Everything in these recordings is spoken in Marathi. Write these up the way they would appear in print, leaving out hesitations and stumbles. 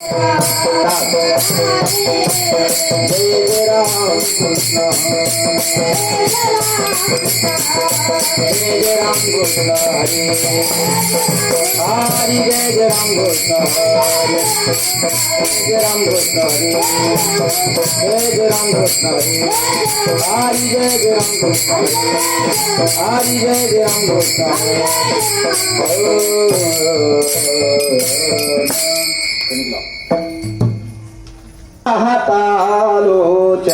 जय राम कृष्ण जय राम कृष्ण हरे हरि जय राम कृष्ण हरे जय राम कृष्ण हरे जय राम कृष्ण हरे हरि जय राम कृष्ण हरि जय राम कृष्ण पाहतालोचन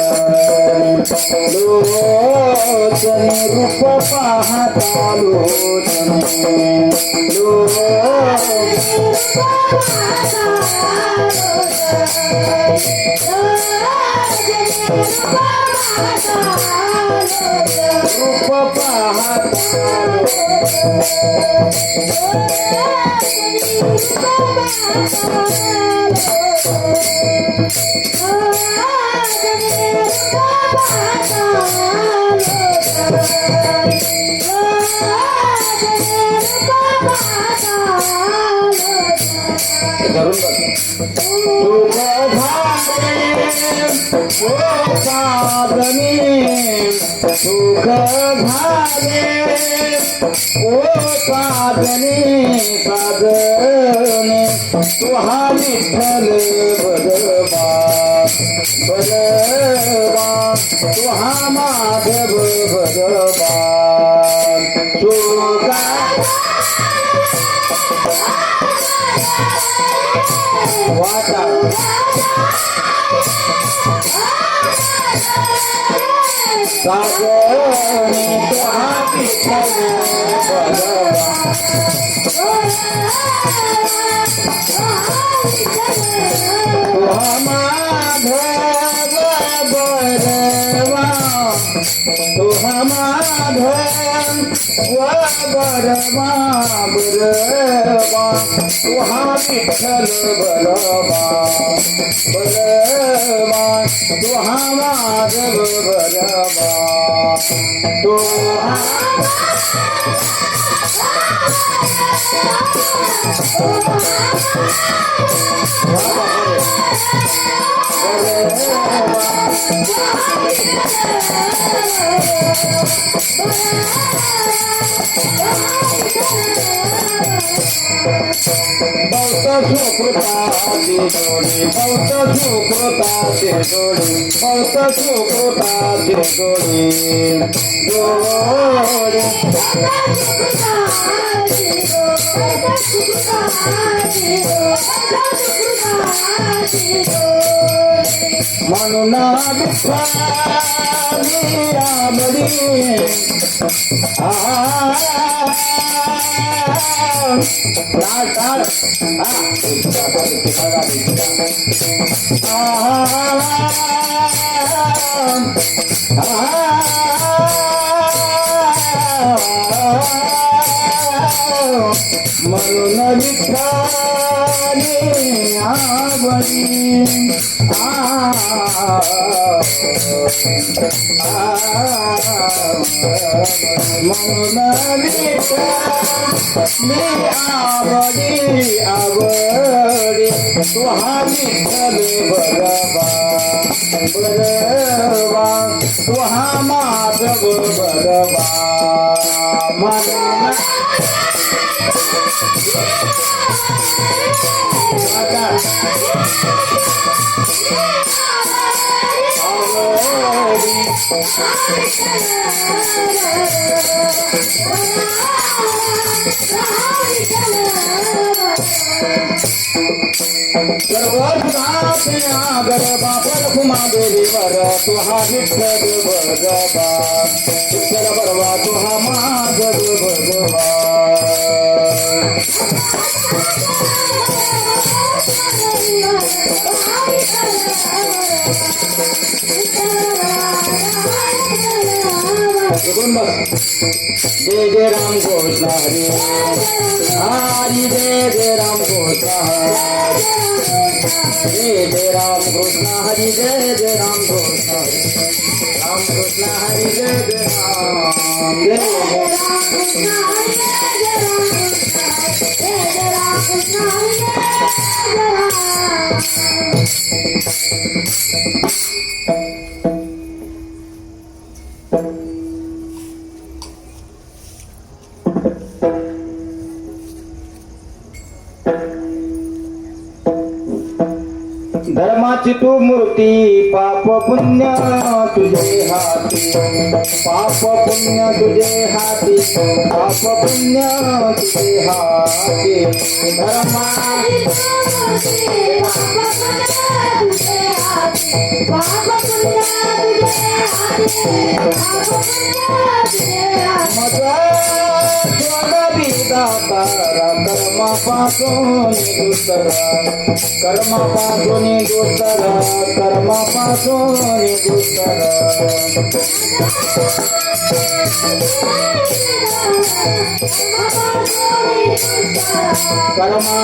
लोचन रूप पाहतालोचन रूप सुख झाले ओ साधने साधने तुहा विठ्ठल बलवा बलवा तुहा माधव बलवा सुख वाटा सागने तुहा विठ्ठल बलवा तुहा माधव बलवा तुहा माधव बलवा बलवा तुहा विठ्ठल बलवा बलवा तुहा माधव बलवा तुहा बहुत सुकृताचे जोडी बहुत सुकृताचे जोडी बहुत सुकृताचे जोडी जोडी म्हणून विठ्ठली आमडी म्हणून विठ्ठली आवडी म्हणून विठ्ठली आवडी आवडी तुहा विठ्ठल बलवा बलवा तुहा माधव बलवा म्हणून गरबा परखुमा देवीवर तुहा विठ्ठल भगवा विठ्ठल बरवा तुहा माधव भगवा जय जय राम कृष्ण हरे हरि जय राम कृष्ण जय जय राम कृष्ण हरि जय राम कृष्ण राम कृष्ण हरि जय राम जय राम कृष्ण हरि जय राम धर्माची तू मूर्ती पाप पुण्य तुझे हाती पाप पुण्य तुझे हाती पाप पुण्य तुझे हाती धर्मा कर्मापासून दुसरा कर्मापासून दुसरा कर्मापासून दुसरा कर्मा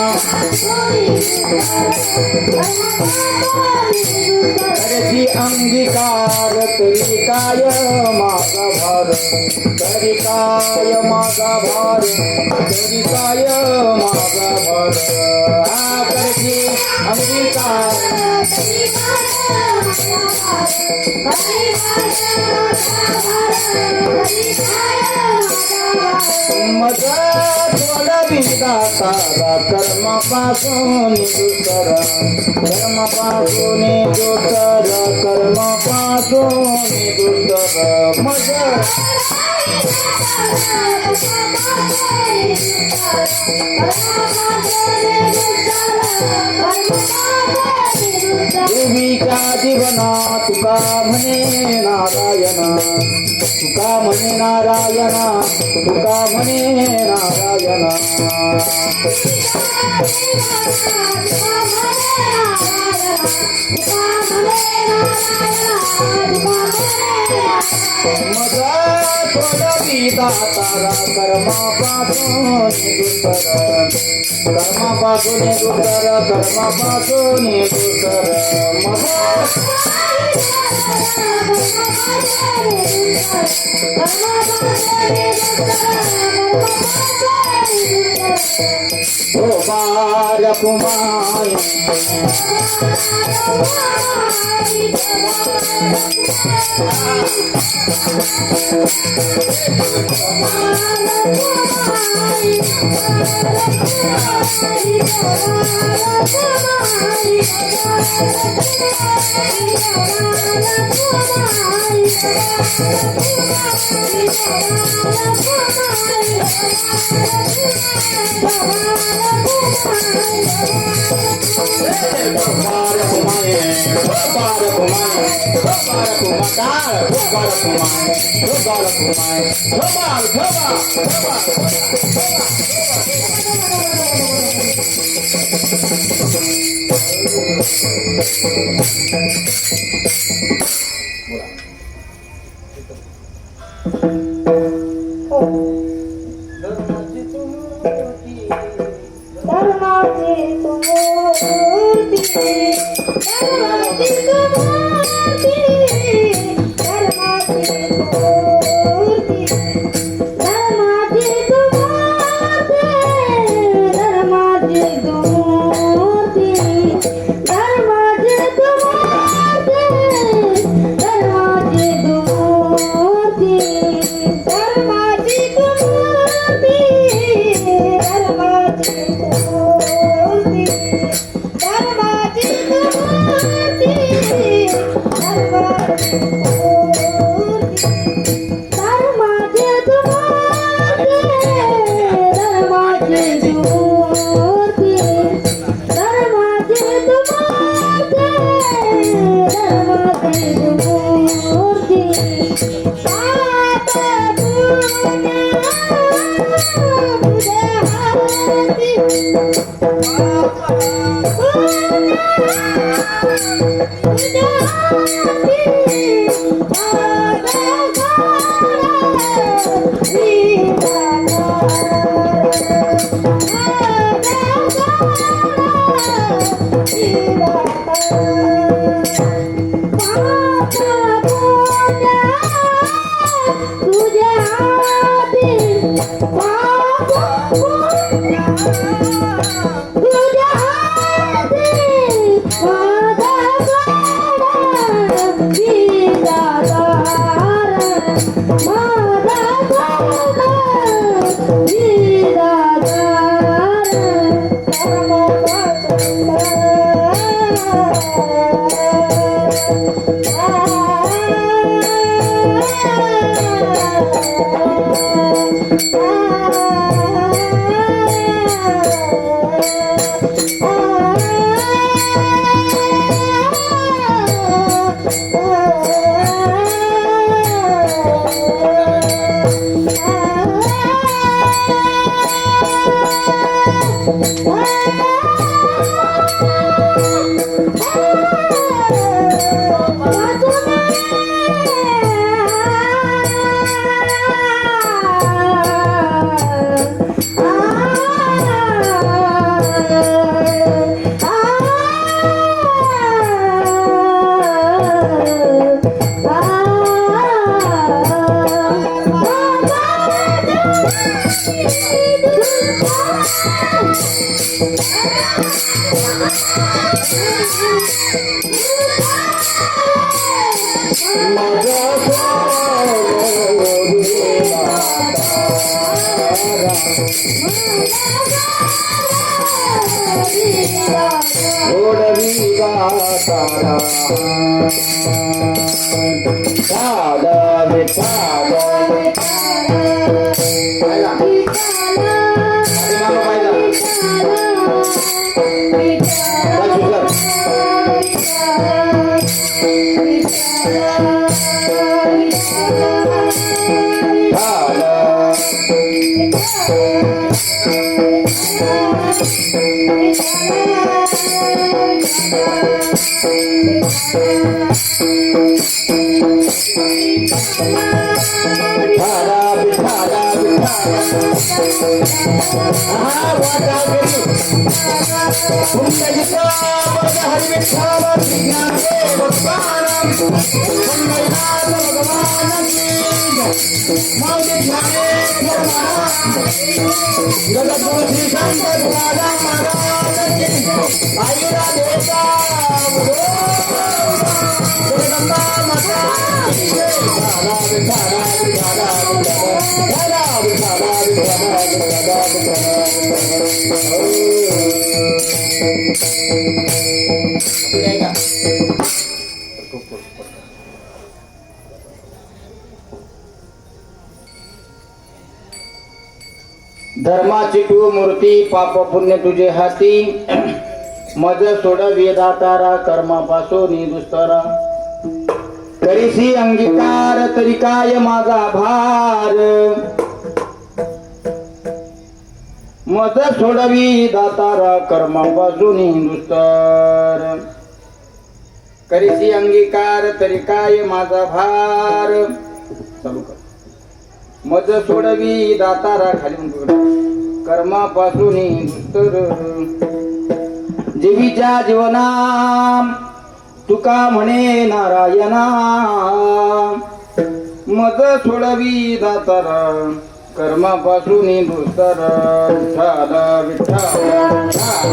तरी अंगीकार तरी काय माझा भार तरी काय माझा भार तरी काय माझा भार हा तरी अंगीकार मजा थोडा विधाता कर्मापासून दुसरा कर्मापासून दुसरा कर्मापासून दुसरा मजा देवीच्या जीवना तुका म्हणे नारायणा तुका म्हणे नारायणा तुका म्हणे नारायणा मजा थोडा विधाता कर्मापासून दुसरा कर्मापासून दुसरा कर्मापासून दुसरा मजा ओ बार कुमारी धर्माची तू मूर्ती पाप पुण्य तुझे हाती मज सोडवी दातारा कर्मापासून दुस्तरा करीसी अंगीकार तरी काय माझा भार मज सोडवी दातारा कर्मापासून दुस्तर करीसी अंगीकार तरी काय माझा भार चालू कर मज सोडवी दातारा खाली कर्मापासून दुस्तर जीवीच्या जीवना तुका म्हणे नारायणा मज सोडवी दातारा कर्मापासून दुस्तर विठ्ठल विठ्ठल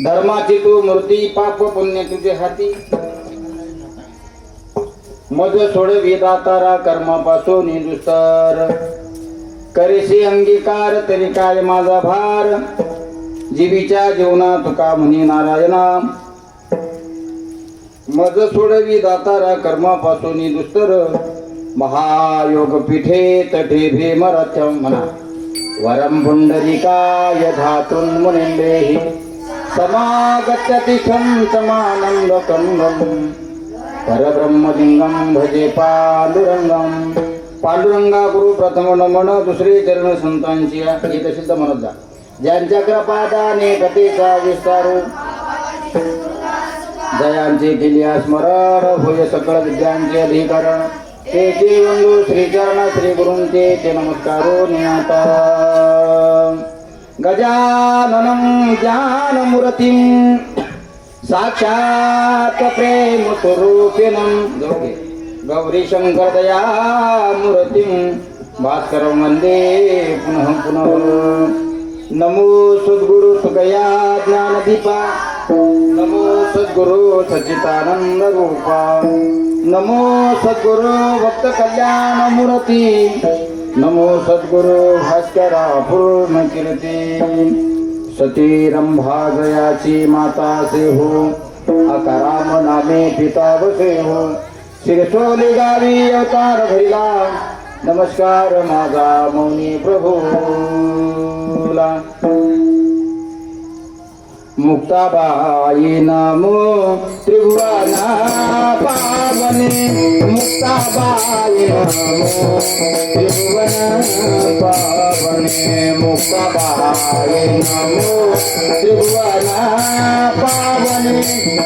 धर्माची तू मूर्ती पाप पुण्य तुझे हाती मज सोडवी दातारा कर्मापासून दुस्तर करेशी अंगीकार तरी काय माझा भार जीवीच्या जीवना तुका म्हणी नारायणा मज सोडवी दातारा कर्मापासून दुस्तर महायोग पीठे तटे भीमरथ्यम म्हणा वरम पुंडलिकाय धातुन मुनिंदेहि समागत्यति समानंद कंदम परब्रह्मलिंगम भजे पांडुरंगम. पांडुरंगा गुरु प्रथम नमन, दुसरे चरण संतांची हे सिद्ध म्हणत जा. ज्यांच्या कृपादाने कथेचा विस्तारू, जयांचे केल्या स्मरण, होय सकळ विद्यांचे अधिकरण. ते बंधू श्रीचरण श्री गुरूंचे ते नमस्कारो नियाता. गजाननं ज्ञानमूर्तिं साक्षात् प्रेम स्वरूपिणं गौरी शंकर दयामूर्तिं भास्करं वंदे पुनः पुनः. नमो सद्गुरु सुगया ज्ञानदीपा, नमो सद्गुरु सच्चिदानंद रूपा, नमो सद्गुरु भक्त कल्याण मूर्ती, नमो सद्गुरु भास्करा पूर्ण कीर्ती. सती रंभा जयाची माता से हो, अकाराम नामे पिता बसे हो. शिरसोली गावी अवतार भैला, नमस्कार माझा मौनी प्रभूला. मुक्ताबाई नमो त्रिभुवना पावने, मुक्ताबाई नमो त्रिभुवना पावने, मुक्ताबाई नमो त्रिभुवना पावने,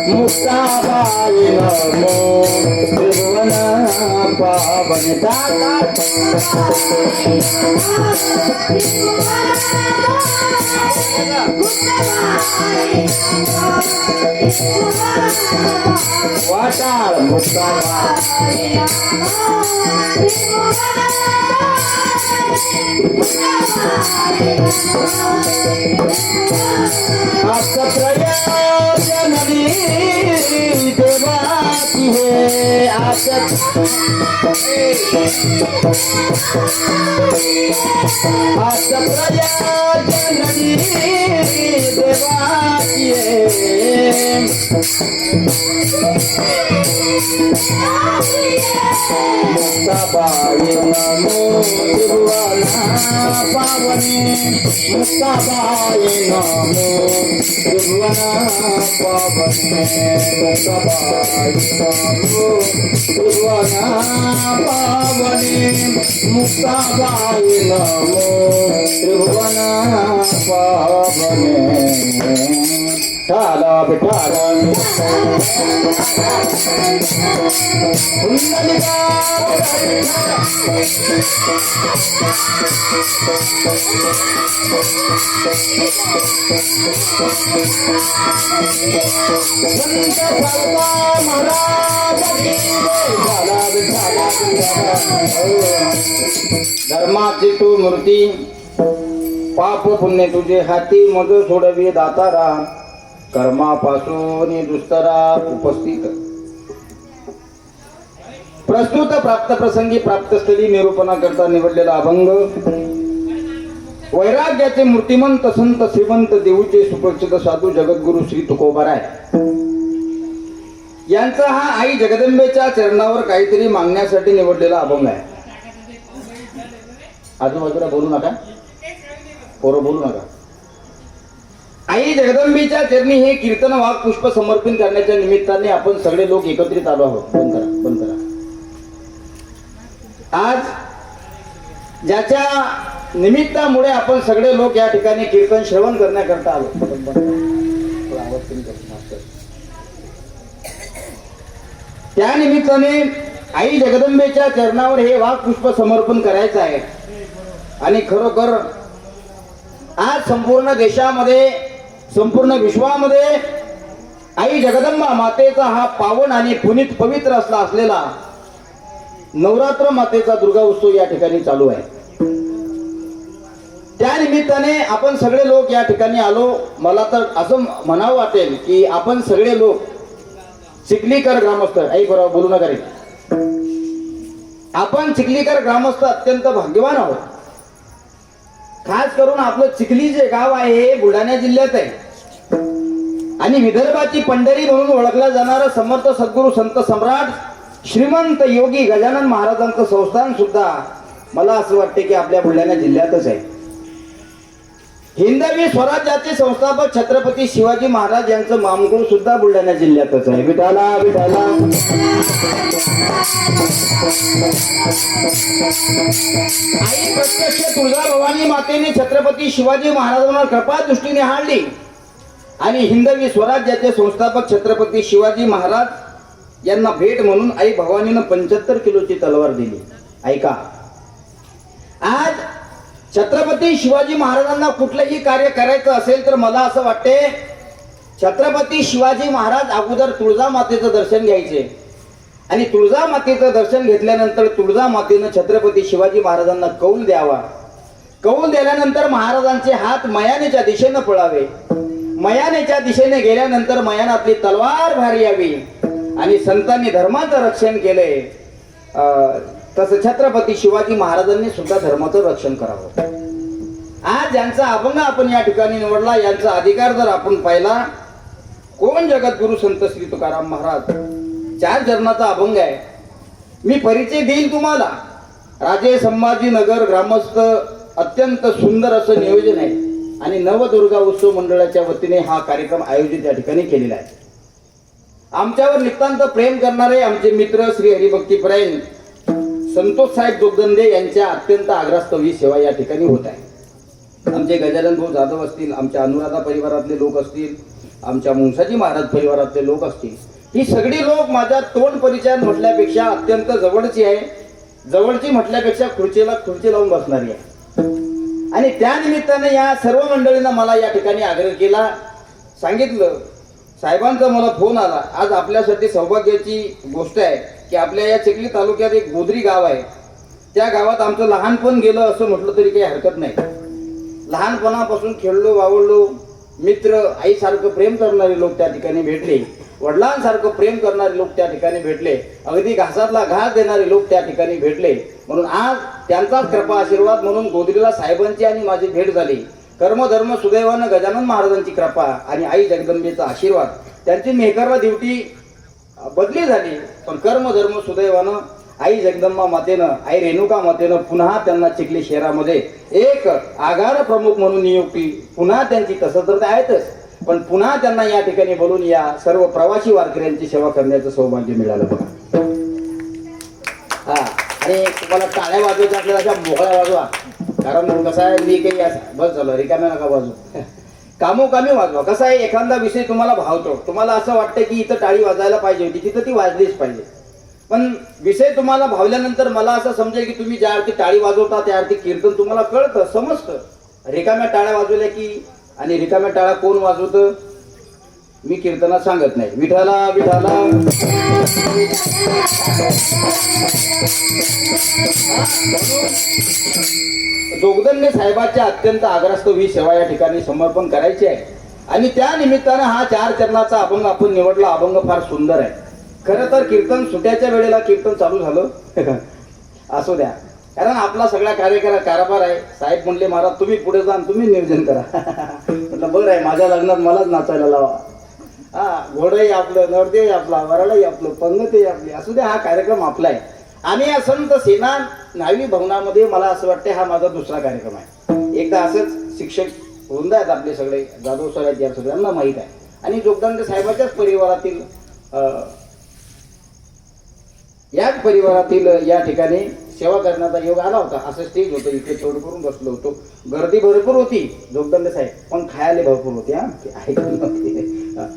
मुक्ताबाई नमो त्रिभुवना पावने. वाटाळ मुक्ताबाई जननी देवाची हे आसत जननी देवाची मुक्ताबाई नमो त्रिभुवना पावने, मुक्ताबाई नमो त्रिभुवना पावने, मुक्ताबाई नमो त्रिभुवना पावने, मुक्ताबाई नमो त्रिभुवना पावने. ठाला बिठाला धर्माची तू मूर्ती, पाप पुण्य तुझे हाती, मज सोडवी दातारा, कर्मापासून दुस्तरा उपस्थित. प्रस्तुत प्राप्त प्रसंगी प्राप्तस्थळी निरूपणा करता निवडलेला अभंग वैराग्याचे मूर्तिमंत संत श्रीमंत देऊचे सुप्रसिद्ध साधू जगद्गुरु श्री तुकोबाराय यांचा हा आई जगदंबेच्या चरणावर काहीतरी मागण्यासाठी निवडलेला अभंग आहे. आजूबाजूला बोलू नका, पोरं बोलू नका. आई जगदंबेच्या चरणी हे कीर्तन वाघ पुष्प समर्पण करण्याच्या निमित्ताने आपण सगळे लोक एकत्रित आलो आहोत. बंद करा, बंद करा. आज ज्याच्या निमित्तामुळे आपण सगळे लोक या ठिकाणी कीर्तन श्रवण करण्याकरता आलो. त्या निमित्ताने आई जगदंबेच्या चरणावर हे वाघ पुष्प समर्पण करायचं आहे. आणि खरोखर आज संपूर्ण देशामध्ये, संपूर्ण विश्वामध्ये आई जगदंबा मातेचा हा पावन आणि पुनीत पवित्र असलेला नवरात्र मातेचा दुर्गा उत्सव या ठिकाणी चालू आहे. त्या निमित्ताने आपण सगळे लोक या ठिकाणी आलो. मला तर असं म्हणावं वाटेल की आपण सगळे लोक चिखलीकर ग्रामस्थ, ऐक बरोबर बोलू नका रे, आपण चिखलीकर ग्रामस्थ अत्यंत भाग्यवान आहोत. खास करून आपलं चिखली जे गाव आहे हे बुलढाणा जिल्ह्यात आहे आणि विदर्भाची पंढरी म्हणून ओळखला जाणारा समर्थ सद्गुरू संत सम्राट श्रीमंत योगी गजानन महाराजांचं संस्थान सुद्धा मला असं वाटते की आपल्या बुलढाणा जिल्ह्यातच आहे. हिंदवी स्वराज्याचे संस्थापक छत्रपती शिवाजी महाराज यांचं मामगुळ सुद्धा बुलढाणा जिल्ह्यातच आहे. विठाला विठाला. आई प्रत्यक्ष तुळजाभवानी मातेने छत्रपती शिवाजी महाराजांना कृपा दृष्टीने हाणली आणि हिंदवी स्वराज्याचे संस्थापक छत्रपती शिवाजी महाराज यांना भेट म्हणून आई भवानीनं 75 किलोची तलवार दिली. ऐका, आज छत्रपती शिवाजी महाराजांना कुठलंही कार्य करायचं असेल तर मला असं वाटते छत्रपती शिवाजी महाराज अगोदर तुळजा मातेचं दर्शन घ्यायचे आणि तुळजा मातेचं दर्शन घेतल्यानंतर तुळजा मातेनं छत्रपती शिवाजी महाराजांना कौल द्यावा. कौल दिल्यानंतर महाराजांचे हात मयानेच्या दिशेनं पळावे. मयानेच्या दिशेने गेल्यानंतर मयानातली तलवार बाहेर यावी आणि संतांनी धर्माचं रक्षण केले. तसं छत्रपती शिवाजी महाराजांनी सुद्धा धर्माचं रक्षण करावं. आज ज्यांचा अभंग आपण या ठिकाणी निवडला यांचा अधिकार जर आपण पाहिला, कोण जगद्गुरु संत श्री तुकाराम महाराज 4 चरणाचा अभंग आहे. मी परिचय देईल तुम्हाला. राजे संभाजीनगर ग्रामस्थ अत्यंत सुंदर असं नियोजन आहे आणि नवदुर्गा उत्सव मंडळाच्या वतीने हा कार्यक्रम आयोजित या ठिकाणी केलेला आहे. आमच्यावर नितांत प्रेम करणारे आमचे मित्र श्री हरिभक्तीपरायण संतोष साहेब जोगदंडे यांच्या अत्यंत आग्रहास्तवी सेवा या ठिकाणी होत आहे. आमचे गजानन भाऊ जाधव असतील, आमच्या अनुराधा परिवारातले लोक असतील, आमच्या मुंसाजी महाराज परिवारातले लोक असतील, ही सगळी लोक माझ्या तोंड परिचय म्हटल्यापेक्षा अत्यंत जवळची आहे. जवळची म्हटल्यापेक्षा खुर्चीला खुर्ची लावून बसणारी आहे. आणि त्या निमित्ताने या सर्व मंडळींना मला या ठिकाणी आग्रह केला, सांगितलं. साहेबांचा मला फोन आला. आज आपल्यासाठी सौभाग्याची गोष्ट आहे की आपल्या या चिखली तालुक्यात एक गोदरी गाव आहे. त्या गावात आमचं लहानपण गेलं असं म्हटलं तरी काही हरकत नाही. लहानपणापासून खेळलो वावळलो, मित्र, आईसारखं प्रेम करणारे लोक त्या ठिकाणी भेटले, वडिलांसारखं प्रेम करणारे लोक त्या ठिकाणी भेटले, अगदी घासातला घास देणारे लोक त्या ठिकाणी भेटले. म्हणून आज त्यांचाच कृपा आशीर्वाद म्हणून गोदरीला साहेबांची आणि माझी भेट झाली. कर्मधर्म सुदैवानं गजानन महाराजांची कृपा आणि आई जगदंबेचा आशीर्वाद. त्यांची मेहकरला ड्युटी बदली झाली, पण कर्मधर्म सुदैवानं आई जगदंबा मातेनं, आई रेणुका मातेनं पुन्हा त्यांना चिखली शहरामध्ये एक आगार प्रमुख म्हणून नियुक्ती पुन्हा त्यांची. तसं तर आहेतच, पण पुन्हा त्यांना या ठिकाणी बोलून या सर्व प्रवासी वारकऱ्यांची सेवा करण्याचं सौभाग्य मिळालं बघा. हा, आणि तुम्हाला टाळ्या वाजवायच्या आपल्याला अशा मोकळ्या वाजवा. कारण कसं आहे, मी काही बस झालं रिकाम्या नका वाजू, कामोकामी वाजवा. कसं आहे, एखादा विषय तुम्हाला भावतो, तुम्हाला असं वाटतं की इथं टाळी वाजायला पाहिजे होती, तिथं ती वाजलीच पाहिजे. पण विषय तुम्हाला भावल्यानंतर मला असं समजेल की तुम्ही ज्या अर्थी टाळी वाजवता त्या अर्थी कीर्तन तुम्हाला कळतं, समजतं. रिकाम्या टाळ्या वाजवल्या की, आणि रिकाम्या टाळ्या कोण वाजवतं मी कीर्तनात सांगत नाही. विठाला विठाला. जोगदंडे साहेबांच्या अत्यंत आग्रहास्तवी सेवा या ठिकाणी समर्पण करायची आहे आणि त्या निमित्तानं हा 4 चरणाचा अभंग आपण निवडला. अभंग फार सुंदर आहे. खरं तर कीर्तन सुट्याच्या वेळेला कीर्तन चालू झालं असू द्या, कारण आपला सगळा कारभार आहे. साहेब म्हणले महाराज तुम्ही पुढे जा, तुम्ही नियोजन करा. म्हटलं बरं आहे, माझ्या लग्नात मलाच नाचायला लावा. हा, घोडंही आपलं, नरदेही आपला, वरालाही आपलं, पंगतही आपली, असू द्या, हा कार्यक्रम आपला आहे. आणि या संत सेना न्हावी भवनामध्ये मला असं वाटतं हा माझा दुसरा कार्यक्रम आहे. एकदा असंच शिक्षक वृंद आहेत आपले सगळे, जाधव सर आहेत, या सगळ्यांना माहीत आहे. आणि जोगदंडे साहेबाच्याच परिवारातील याच परिवारातील या ठिकाणी सेवा करण्याचा योग आला होता. असं स्टेज होतं, इथे तोड करून बसलो होतो. गर्दी भरपूर होती जोगदंडे साहेब, पण खायला भरपूर होती.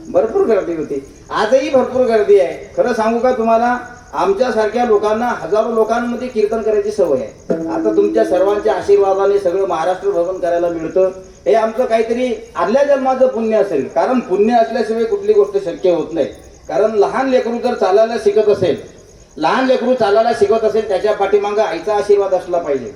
भरपूर गर्दी होती. आजही भरपूर गर्दी आहे. खरं सांगू का तुम्हाला, आमच्यासारख्या लोकांना हजारो लोकांमध्ये कीर्तन करायची सवय आहे. आता तुमच्या सर्वांच्या आशीर्वादाने सगळं महाराष्ट्र भ्रमण करायला मिळतं. हे आमचं काहीतरी आदल्या जन्माचं पुण्य असेल, कारण पुण्य असल्याशिवाय कुठली गोष्ट शक्य होत नाही. कारण लहान लेकरू जर चालायला शिकत असेल, त्याच्या पाठीमागं आईचा आशीर्वाद असला पाहिजे.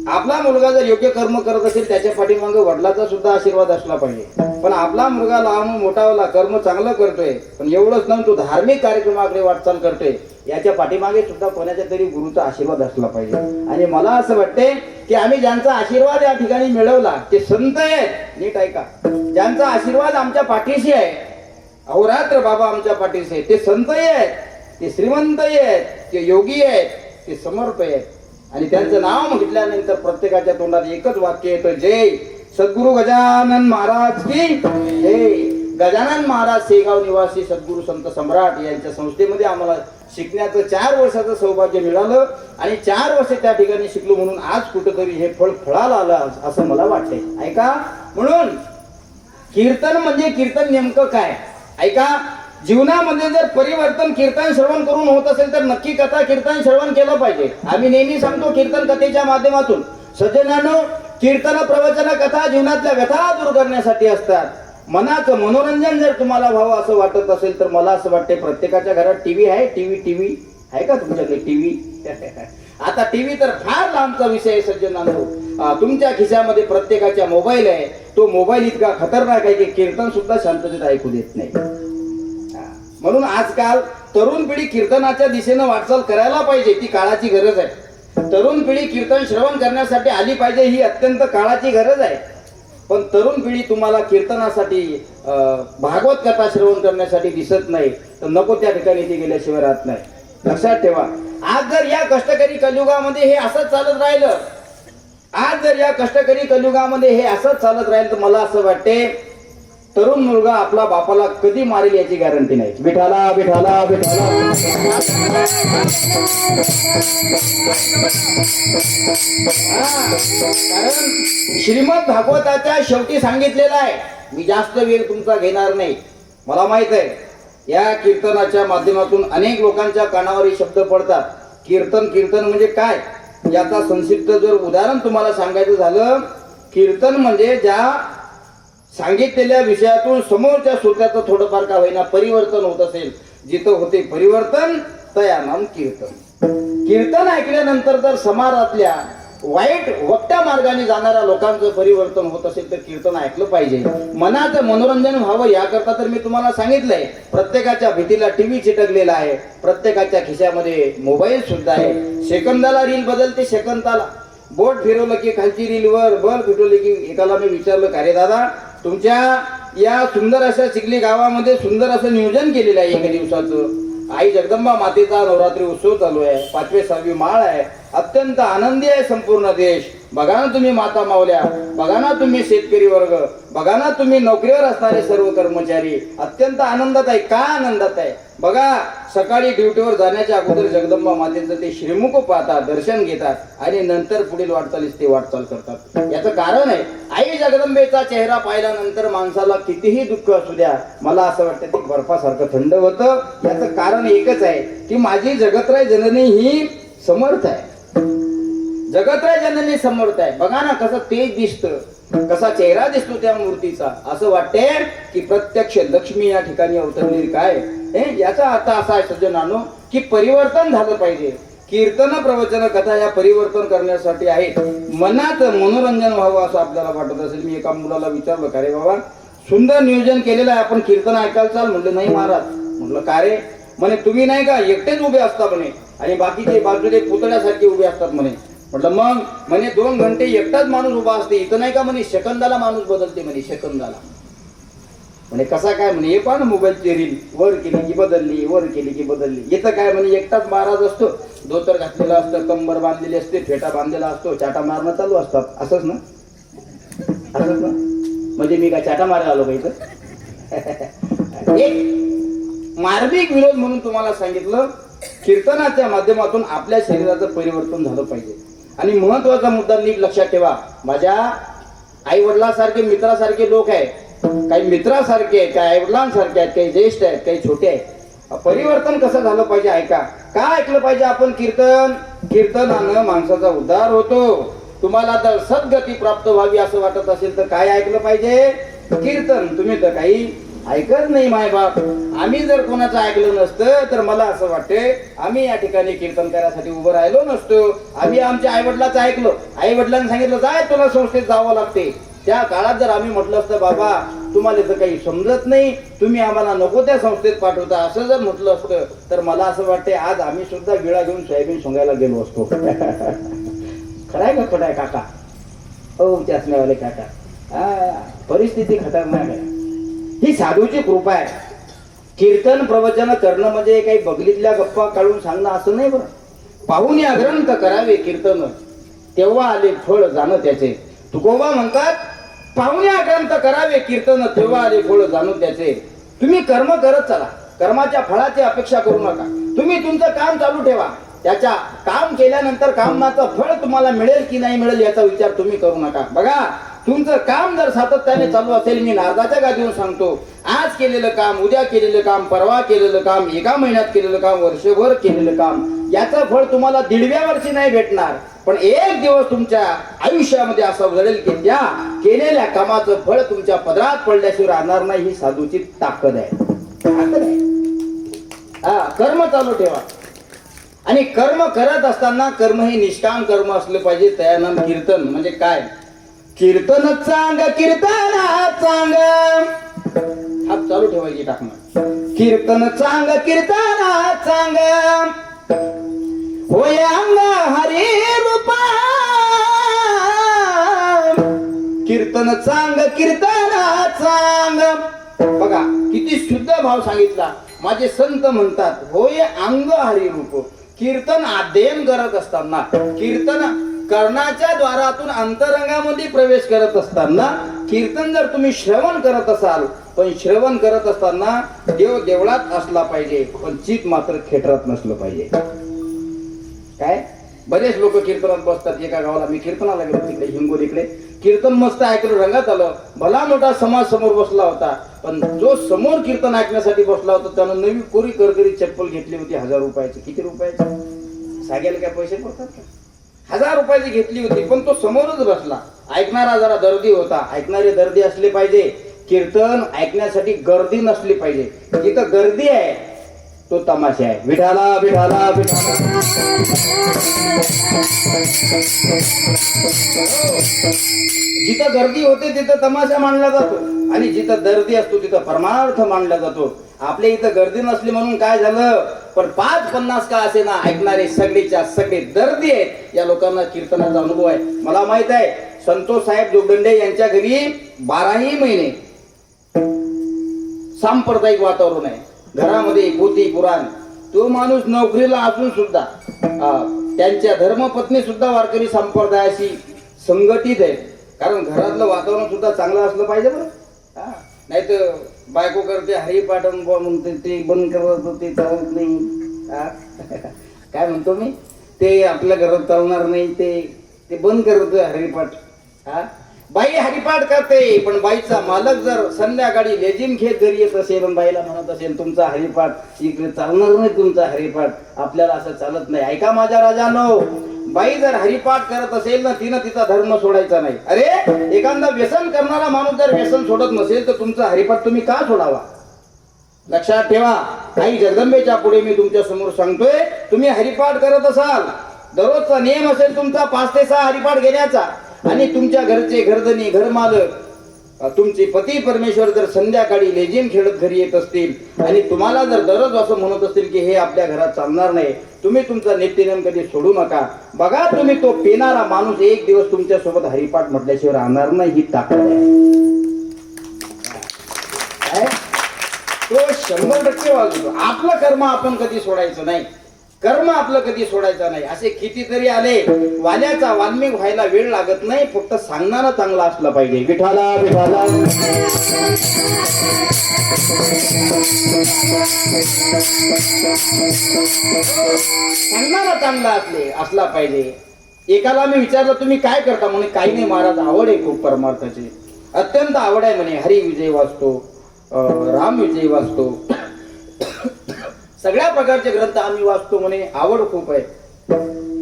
आपला मुलगा जर योग्य कर्म करत असेल त्याच्या पाठीमागं वडिलाचा सुद्धा आशीर्वाद असला पाहिजे. पण आपला मुलगा लहान मोठावला कर्म चांगलं करतोय, पण एवढंच नाही, तो धार्मिक कार्यक्रमाकडे वाटचाल करतोय, याच्या पाठीमागे सुद्धा कोणाच्या तरी गुरुचा आशीर्वाद असला पाहिजे. आणि मला असं वाटते की आम्ही ज्यांचा आशीर्वाद या ठिकाणी मिळवला ते संत आहेत. नीट ऐका, ज्यांचा आशीर्वाद आमच्या पाठीशी आहे, अहोरात्र बाबा आमच्या पाठीशी आहे, ते संत आहेत, ते श्रीमंत आहेत, ते योगी आहेत, ते समर्थ आहेत. आणि त्यांचं नाव म्हटल्यानंतर प्रत्येकाच्या तोंडात एकच वाक्य येतं, जय सद्गुरु गजानन महाराज की जय. गजानन महाराज शेगाव निवासी सद्गुरु संत सम्राट यांच्या संस्थेमध्ये आम्हाला शिकण्याचं 4 वर्षाचं सौभाग्य मिळालं आणि 4 वर्ष त्या ठिकाणी शिकलो म्हणून आज कुठंतरी हे फळ फळाला आलं असं मला वाटतंय. ऐका, म्हणून कीर्तन म्हणजे कीर्तन नेमकं काय ऐका. जीवनामध्ये जर परिवर्तन कीर्तन श्रवण करून होत असेल तर नक्की कथा कीर्तन श्रवण केलं पाहिजे. आम्ही नेहमी सांगतो कीर्तन कथेच्या माध्यमातून सज्जनांनो, कीर्तन प्रवचन कथा जीवनातल्या व्यथा दूर करण्यासाठी असतात. मनाचं मनोरंजन जर तुम्हाला व्हावं असं वाटत असेल तर मला असं वाटते प्रत्येकाच्या घरात टीव्ही आहे. टीव्ही आहे का तुमच्याकडे टीव्ही? आता टीव्ही तर फार लांबचा विषय आहे सज्जनांनो. तुमच्या खिशामध्ये प्रत्येकाच्या मोबाईल आहे. तो मोबाईल इतका खतरनाक आहे की कीर्तन सुद्धा शांततेत ऐकू देत नाही. म्हणून आजकाल तरुण पिढी कीर्तनाच्या दिशेनं वाटचाल करायला पाहिजे. ती काळाची गरज आहे. तरुण पिढी कीर्तन श्रवण करण्यासाठी आली पाहिजे, ही अत्यंत काळाची गरज आहे. पण तरुण पिढी तुम्हाला कीर्तनासाठी भागवत कथा श्रवण करण्यासाठी दिसत नाही तर नको त्या ठिकाणी ती गेल्याशिवाय राहत नाही. लक्षात ठेवा, आज जर या कष्टकरी कलियुगामध्ये हे असंच चालत राहिलं, हे असंच चालत राहिलं तर मला असं वाटते तरुण मुलगा आपला बापाला कधी मारेल याची गॅरंटी नाही. विठाला विठाला विठाला. कारण श्रीमद भागवताच्या शेवटी सांगितलेलं आहे. मी जास्त वेळ तुमचा घेणार नाही. मला माहित आहे या कीर्तनाच्या माध्यमातून अनेक लोकांच्या कानावर शब्द पडतात. कीर्तन म्हणजे काय याचा संक्षिप्त जर उदाहरण तुम्हाला सांगायचं झालं, कीर्तन म्हणजे ज्या सांगितलेल्या विषयातून समोरच्या श्रोत्याचं थोडंफार का होईना परिवर्तन होत असेल, जिथं होते परिवर्तन तया नाम कीर्तन. कीर्तन ऐकल्यानंतर जर समाजातल्या वाईट वक्त्या मार्गाने जाणाऱ्या लोकांचं परिवर्तन होत असेल तर कीर्तन ऐकलं पाहिजे. मनाचं मनोरंजन व्हावं याकरता तर मी तुम्हाला सांगितलंय प्रत्येकाच्या भीतीला टीव्ही चिटकलेला आहे, प्रत्येकाच्या खिशामध्ये मोबाईल सुद्धा आहे. सेकंदाला रील बदलते, सेकंदाला बोट फिरवलं की खालची रील वर, बर फिरवलं की एकाला मी विचारलं का रे दादा तुमच्या या सुंदर अशा चिखली गावामध्ये सुंदर असं नियोजन केलेलं आहे एका दिवसाचं. आई जगदंबा मातेचा नवरात्री उत्सव चालू आहे, 5वी माळ आहे, अत्यंत आनंदी आहे संपूर्ण देश. बघा ना तुम्ही माता मावल्या, बघा ना तुम्ही शेतकरी वर्ग, बघा ना तुम्ही नोकरीवर असणारे सर्व कर्मचारी अत्यंत आनंदात आहे. का आनंदात आहे बघा, सकाळी ड्युटीवर जाण्याच्या अगोदर जगदंबा मातेचं ते श्रीमुख पाहतात, दर्शन घेतात आणि नंतर पुढील वाटचालीस ते वाटचाल करतात. याचं कारण आहे आई जगदंबेचा चेहरा पाहिल्यानंतर माणसाला कितीही दुःख असू द्या मला असं वाटतं ते बर्फासारखं थंड होतं. याचं कारण एकच आहे की माझी जगत्राय जननी ही समर्थ आहे. जगत्राय जननी समर्थ आहे. बघा ना कसं तेज दिसतं, कसा चेहरा दिसतो त्या मूर्तीचा. असं वाटते की प्रत्यक्ष लक्ष्मी या ठिकाणी अवतरलेली काय. याचा अर्थ असा आहे सज्जनांनो की परिवर्तन झालं पाहिजे. कीर्तन प्रवचन कथा या परिवर्तन करण्यासाठी आहेत. मनात मनोरंजन व्हावं असं आपल्याला वाटत असेल. मी एका मुलाला विचारलं का रे बाबा सुंदर नियोजन केलेलं आहे, आपण कीर्तन ऐकायला चाल. म्हणलं नाही महाराज. म्हटलं का रे? म्हणे तुम्ही नाही का एकटेच उभे असता म्हणे आणि बाकीचे बाजूले पुतळ्यासारखे उभे असतात म्हणे. म्हटलं मग? म्हणे 2 घंटे एकटाच माणूस उभा असते. इथं नाही का म्हणे सेकंदाला माणूस बदलते म्हणे, सेकंदाला. म्हणे कसा काय? म्हणे हे पण मोबाईलची रील वर केली की बदलली, वर केली की बदलली. इथं काय म्हणे एकटाच महाराज असतो, धोतर घातलेला असतं, कंबर बांधलेली असते, फेटा बांधलेला असतो, चाटा मारणं चालू असतात. असंच ना? असंच ना? म्हणजे मी काय चाटा मारायला आलो का इथं? एक मार्मिक विरोध म्हणून तुम्हाला सांगितलं कीर्तनाच्या माध्यमातून आपल्या शरीराचं परिवर्तन झालं पाहिजे. आणि महत्वाचा मुद्दा नीट लक्षात ठेवा, माझ्या आई वडिलांसारखे मित्रासारखे लोक आहेत, काही मित्रासारखे आहेत, काही आई वडिलांसारखे आहेत, काही ज्येष्ठ आहेत, काही छोटे आहेत. परिवर्तन कसं झालं पाहिजे ऐका. का ऐकलं पाहिजे आपण कीर्तन? कीर्तनानं माणसाचा उद्धार होतो. तुम्हाला जर सद्गती प्राप्त व्हावी असं वाटत असेल तर काय ऐकलं पाहिजे? कीर्तन. तुम्ही तर काही ऐकत नाही माय बाप. आम्ही जर कोणाचं ऐकलं नसतं तर मला असं वाटते आम्ही या ठिकाणी कीर्तन करायसाठी उभं राहिलो नसतो. आम्ही आमच्या आई वडिलांचं ऐकलं, आई वडिलांनी सांगितलं जाय तुला संस्थेत जावं लागते. त्या काळात जर आम्ही म्हटलं असतं बाबा तुम्हाला तर काही समजत नाही, तुम्ही आम्हाला नको त्या संस्थेत पाठवता असं जर म्हटलं असतं तर मला असं वाटते आज आम्ही सुद्धा विळा घेऊन सोयाबीन सोंगायला गेलो असतो. खराय का खोटाय काका? हो चष्म्यावाले काका. परिस्थिती खतरनाक आहे. ही साधूची कृपा आहे. कीर्तन प्रवचन करणं म्हणजे काही बगलीतल्या गप्पा काढून सांगणं असं नाही बरं. पाहुणे अग्रंथ करावे कीर्तन, तेव्हा आले फळ जाणं त्याचे. तुकोबा म्हणतात पाहुण्या ग्रंथ करावे कीर्तन तेव्हा आले फळ जाणून त्याचे. तुम्ही कर्म करत चला, कर्माच्या फळाची अपेक्षा करू नका. तुम्ही तुमचं काम चालू ठेवा. त्याच्या काम केल्यानंतर कामाचं फळ तुम्हाला मिळेल की नाही मिळेल याचा विचार तुम्ही करू नका. बघा, तुमचं काम जर सातत्याने चालू असेल, मी नारदाच्या गादीवर सांगतो, आज केलेलं काम, उद्या केलेलं काम, परवा केलेलं काम, एका महिन्यात केलेलं काम, वर्षभर केलेलं काम, याचं फळ तुम्हाला 1.5व्या वर्षी नाही भेटणार. पण एक दिवस तुमच्या आयुष्यामध्ये असं घडेल की त्या केलेल्या कामाचं फळ तुमच्या पदरात पडल्याशिवाय राहणार नाही. ही साधूची ताकद आहे. कर्म चालू ठेवा. आणि कर्म करत असताना कर्म हे निष्काम कर्म असलं पाहिजे. तयानंद कीर्तन म्हणजे काय? कीर्तन चांग कीर्तना चांग, हात चालू ठेवायची टाकणार. कीर्तन चांग कीर्तना चांग, होय अंग हरी रूपा. कीर्तन चांग कीर्तना चांग. बघा किती शुद्ध भाव सांगितला. माझे संत म्हणतात, होय अंग हरी रूप. कीर्तन अध्ययन करत असताना, कीर्तन कर्णाच्या द्वारातून अंतरंगामध्ये प्रवेश करत असताना, कीर्तन जर तुम्ही श्रवण करत असाल, पण श्रवण करत असताना देव देवळात असला पाहिजे, पण चित मात्र खेटरत नसलं पाहिजे. काय बरेच लोक कीर्तनात बसतात. एका गावाला मी कीर्तनाला गेलो, तिकडे हिंगोलीकडे कीर्तन मस्त ऐकलं, रंगात आलं. भला मोठा समाज समोर बसला होता, पण जो समोर कीर्तन ऐकण्यासाठी बसला होता त्यानं नवी कोरी करकरी चप्पल घेतली होती 1000 रुपयाची. किती रुपयाची? सांगायला काय पैसे पडतात का? 1000 रुपयाची घेतली होती, पण तो समोरच बसला. ऐकणारा जरा दर्दी होता. ऐकणारे दर्दी असले पाहिजे. कीर्तन ऐकण्यासाठी गर्दी नसली पाहिजे. जिथं गर्दी आहे तो तमाशा आहे. विठाला विठाला विठाला. जिथं गर्दी होते तिथं तमाशा मांडला जातो, आणि जिथं गर्दी असतो तिथं परमार्थ मांडला जातो. आपल्या इथं गर्दी नसली म्हणून काय झालं, पण 5-50 का असे ना ऐकणारे सगळेच्या सगळे दर्दी आहेत. या लोकांना कीर्तनाचा अनुभव आहे. मला माहित आहे, संतोष साहेब जोगदंडे यांच्या घरी 12ही महिने सांप्रदायिक वातावरण आहे. घरामध्ये पोथी पुराण. तो माणूस नोकरीला असून सुद्धा त्यांच्या धर्मपत्नी सुद्धा वारकरी संप्रदायाशी संघटित आहे. कारण घरातलं वातावरण सुद्धा चांगलं असलं पाहिजे बरं. नाही तर बायको करते हरिपाठ म्हणते, ते बंद करत, ते चालत नाही. काय म्हणतो मी, ते आपल्या घरात चालणार नाही, ते बंद करत हरिपाठ. बाई हरिपाठ करते, पण बाईचा मालक जर संध्याकाळी लेझिम खेळ घरी येत असेल आणि बाईला म्हणत असेल तुमचा हरिपाठ इकडे चालणार नाही, तुमचा हरिपाठ आपल्याला असं चालत नाही. ऐका माझ्या राजानो, बाई जर हरिपाठ करत असेल ना, तिनं तिचा धर्म सोडायचा नाही. अरे एखादा व्यसन करणारा माणूस जर व्यसन सोडत नसेल तर तुमचा हरिपाठ तुम्ही का सोडावा? लक्षात ठेवा. आई जगदंबेच्या पुढे मी तुमच्या समोर सांगतोय, तुम्ही हरिपाठ करत असाल, दररोजचा नियम असेल तुमचा 5 ते 6 हरिपाठ घेण्याचा, आणि तुमच्या घरचे घरधनी घरमालक तुमचे पती परमेश्वर जर संध्याकाळी लेझिम खेळत घरी येत असतील आणि तुम्हाला जर दररोज असं म्हणत असतील की हे आपल्या घरात चालणार नाही, तुम्ही तुमचा नित्यनेम कधी सोडू नका. बघा, तुम्ही तो पेनारा माणूस एक दिवस तुमच्या सोबत हरिपाठ म्हटल्याशिवाय राहणार नाही. ही ताकद आहे. तो 100% वाजतो. आपलं कर्म आपण कधी सोडायचं नाही. कर्म आपलं कधी सोडायचं नाही. असे कितीतरी आले, वाल्याचा वाल्मिक व्हायला वेळ लागत नाही, फक्त सांगणारा चांगला असला पाहिजे. विठाला विठाला. सांगणारा चांगला असला पाहिजे. एकाला मी विचारलं तुम्ही काय करता, म्हणे काही नाही महाराज, आवड आहे खूप परमार्थाची, अत्यंत आवड आहे म्हणे. हरी विजय वाचतो, राम विजय वाचतो, सगळ्या प्रकारचे ग्रंथ आम्ही वाचतो म्हणे, आवड खूप आहे.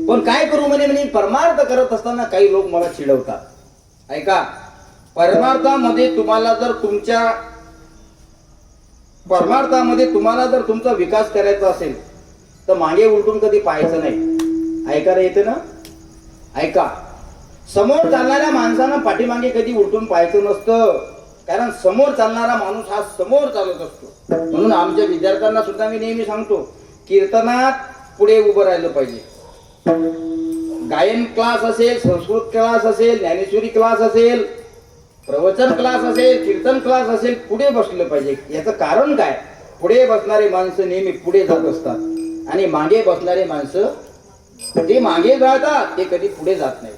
पण काय करू म्हणे, परमार्थ करत असताना काही लोक मला चिडवतात. ऐका, परमार्थामध्ये तुम्हाला जर तुमचा विकास करायचा असेल तर मागे उलटून कधी पाहायचं नाही. ऐकायला येते ना? ऐका, समोर चालणाऱ्या माणसानं पाठीमागे कधी उलटून पाहायचं नसतं. कारण समोर चालणारा माणूस हा समोर चालत असतो. म्हणून आमच्या विद्यार्थ्यांना सुद्धा मी नेहमी सांगतो, कीर्तनात पुढे उभं राहिलं पाहिजे. गायन क्लास असेल, संस्कृत क्लास असेल, ज्ञानेश्वरी क्लास असेल, प्रवचन क्लास असेल, कीर्तन क्लास असेल, पुढे बसलं पाहिजे. याचं कारण काय? पुढे बसणारे माणसं नेहमी पुढे जात असतात आणि मागे बसणारे माणसं ते मागे जातात, ते कधी पुढे जात नाहीत.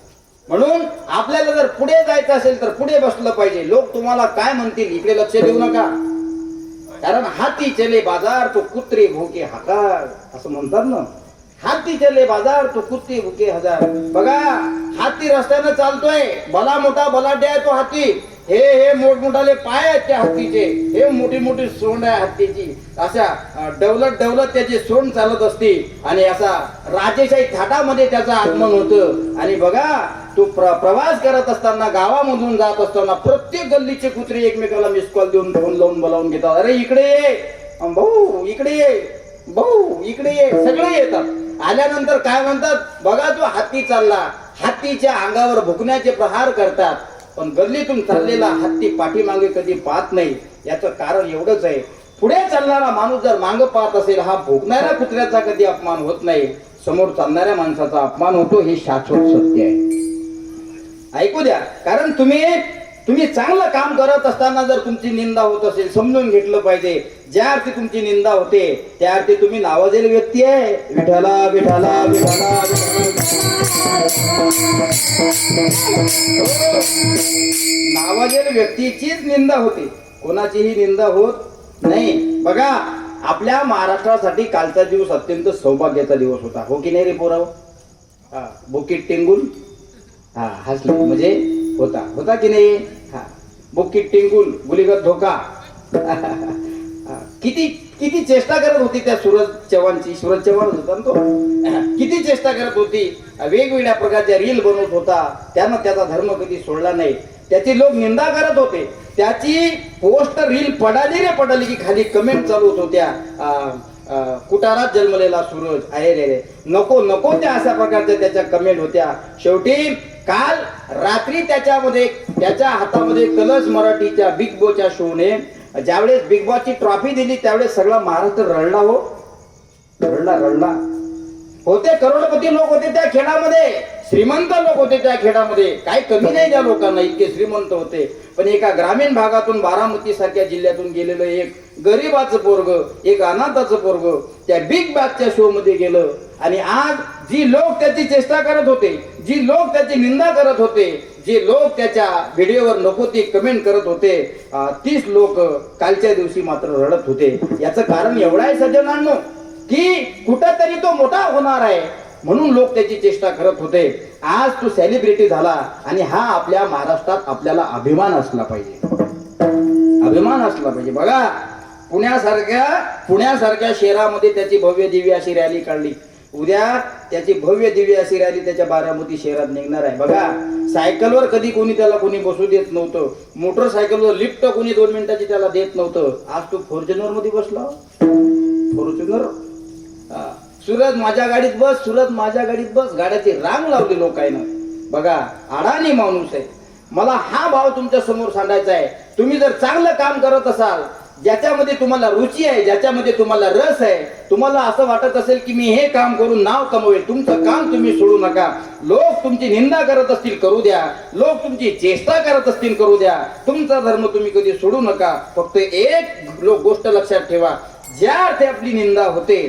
म्हणून आपल्याला जर पुढे जायचं असेल तर पुढे बसलं पाहिजे. लोक तुम्हाला काय म्हणतील इकडे लक्ष देऊ नका. कारण हाती चले बाजार तो कुत्रे भुके हजार असं म्हणतात ना. हाती चले बाजार तो कुत्रे भुके हजार. बघा हाती रस्त्यानं चालतोय, भला मोठा बलाढ्य आहे तो हाती. हे मोठमोठाले पाय आहेत त्या हत्तीचे, हे मोठी मोठी सोंड आहे हत्तीची. अशा डवलत त्याची सोंड चालत असते आणि असा राजेशाही थाटामध्ये त्याचं आगमन होतं. आणि बघा तो प्रवास करत असताना, गावामधून जात असताना प्रत्येक गल्लीचे कुत्रे एकमेकाला मिस कॉल देऊन फोन लावून बोलावून घेतात. अरे इकडे ये भाऊ, इकडे ये भाऊ, इकडे ये. सगळे येतात. आल्यानंतर काय म्हणतात, बघा तो हत्ती चालला. हत्तीच्या अंगावर भुकण्याचे प्रहार करतात. पण गल्लीतून चाललेला हत्ती पाठीमागे कधी पाहत नाही. याचं कारण एवढंच आहे, पुढे चालणारा माणूस जर मागे पाहत असेल, हा भुकणाऱ्या कुत्र्याचा कधी अपमान होत नाही, समोर चालणाऱ्या माणसाचा अपमान होतो. हे शाश्वत सत्य आहे. ऐकू द्या. कारण तुम्ही चांगलं काम करत असताना जर तुमची निंदा होत असेल, समजून घेतलं पाहिजे. ज्या अर्थी तुमची निंदा होते त्या अर्थी तुम्ही नावाजलेली व्यक्ती आहे. विठाला विठाला विठाला नावाजलेल्या व्यक्तीचीच निंदा होते, कोणाचीही निंदा होत नाही. बघा आपल्या महाराष्ट्रासाठी कालचा दिवस अत्यंत सौभाग्याचा दिवस होता. हो की नाही रे पोराव? बुकीट टेंगून हसले म्हणजे होता की नाही? बुकीट टेंगून गुलीगत धोका. किती चेष्टा करत होती त्या सूरज चव्हाणची. सूरज चव्हाण होता ना तो. किती चेष्टा करत होती, वेगवेगळ्या प्रकारच्या रील बनवत होता. त्यानं त्याचा धर्म कधी सोडला नाही. त्याची लोक निंदा करत होते. त्याची पोस्ट रील पडाली की खाली कमेंट चालू होत होत्या, कुटारात जन्मलेला सूरज, अरे रे नको त्या अशा प्रकारच्या त्याच्या कमेंट होत्या. शेवटी काल रात्री त्याच्या हातामध्ये कलर्स मराठीच्या बिग बॉसच्या शोने ज्यावेळेस बिग बॉसची ट्रॉफी दिली त्यावेळेस सगळा महाराष्ट्र रडला. हो रडला. होते करोडपती लोक होते त्या खेळामध्ये, श्रीमंत लोक होते त्या खेळामध्ये. काही कमी नाही त्या लोकांना, इतके श्रीमंत होते. पण एका ग्रामीण भागातून, बारामती सारख्या जिल्ह्यातून गेलेलं एक गरीबाचं पोरग, एक अनाथाचं पोरग त्या बिग बॉसच्या शो मध्ये गेलं. आणि आज जी लोक त्याची चेष्टा करत होते, जी लोक त्याची निंदा करत होते, जे लोक त्याच्या व्हिडिओवर नको ते कमेंट करत होते, तीच लोक कालच्या दिवशी मात्र रडत होते. याचं कारण एवढं आहे सज्जनांनो, की कुठंतरी तो मोठा होणार आहे म्हणून लोक त्याची चेष्टा करत होते. आज तो सेलिब्रिटी झाला आणि हा आपल्या महाराष्ट्रात आपल्याला अभिमान असला पाहिजे. अभिमान असला पाहिजे. बघा पुण्यासारख्या शहरामध्ये त्याची भव्य दिव्य अशी रॅली काढली. उद्या त्याची भव्य दिव्य अशी रॅली त्याच्या बारामती शहरात निघणार आहे. बघा सायकलवर कधी त्याला कोणी बसू देत नव्हतं. मोटरसायकलवर लिफ्ट कोणी 2 मिनिटाची त्याला देत नव्हतं. आज तो फॉर्च्युनर मध्ये बसला. फॉर्च्युनर. सूरज माझ्या गाडीत बस, सूरज माझ्या गाडीत बस. गाड्याची रांग लावली लोकांना. बघा अडाणी माणूस आहे. मला हा भाव तुमच्या समोर सांगायचा आहे. तुम्ही जर चांगलं काम करत असाल, ज्याच्यामध्ये तुम्हाला रुची आहे, ज्याच्यामध्ये तुम्हाला रस आहे, तुम्हाला असं वाटत असेल की मी हे काम करून नाव कमवेल, तुमचं काम तुम्ही सोडू नका. लोक तुमची निंदा करत असतील करू द्या, लोक तुमची चेष्टा करत असतील करू द्या, तुमचा धर्म तुम्ही कधी सोडू नका. फक्त एक गोष्ट लक्षात ठेवा, ज्या अर्थी आपली निंदा होते,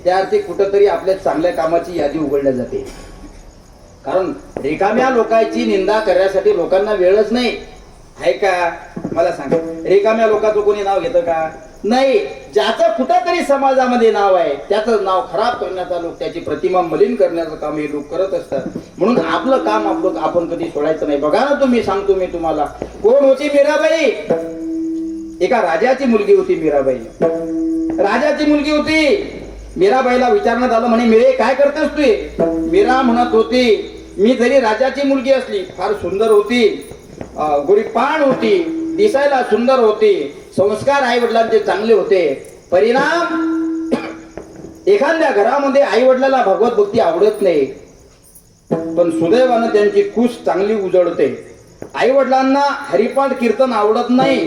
त्या अर्थी कुठंतरी आपल्या चांगल्या कामाची यादी उघडल्या जाते. कारण रिकाम्या लोकांची निंदा करण्यासाठी लोकांना वेळच नाही आहे का? मला सांगा, रिकाम्या लोकांचं कोणी नाव घेतं का? नाही. ज्याचं कुठंतरी समाजामध्ये नाव आहे त्याचं नाव खराब करण्याचा, लोक त्याची प्रतिमा मलिन करण्याचं काम हे लोक करत असतात. म्हणून आपलं काम आपण कधी सोडायचं नाही. बघा ना तुम्ही, सांगतो मी तुम्हाला, कोण होती मीराबाई? एका राजाची मुलगी होती मीराबाई. राजाची मुलगी होती. मीराबाईला विचारण्यात आलं, म्हणे मिरे काय करतेस तू? मीरा म्हणत होती, मी जरी राजाची मुलगी असली, फार सुंदर होती, गोरीपान होती, दिसायला सुंदर होती, संस्कार आई वडिलांचे चांगले होते, परिणाम एखाद्या घरामध्ये आई वडिलांना भगवत भक्ती आवडत नाही, पण सुदैवानं त्यांची कुस चांगली उजळते. आई वडिलांना हरिपाठ कीर्तन आवडत नाही,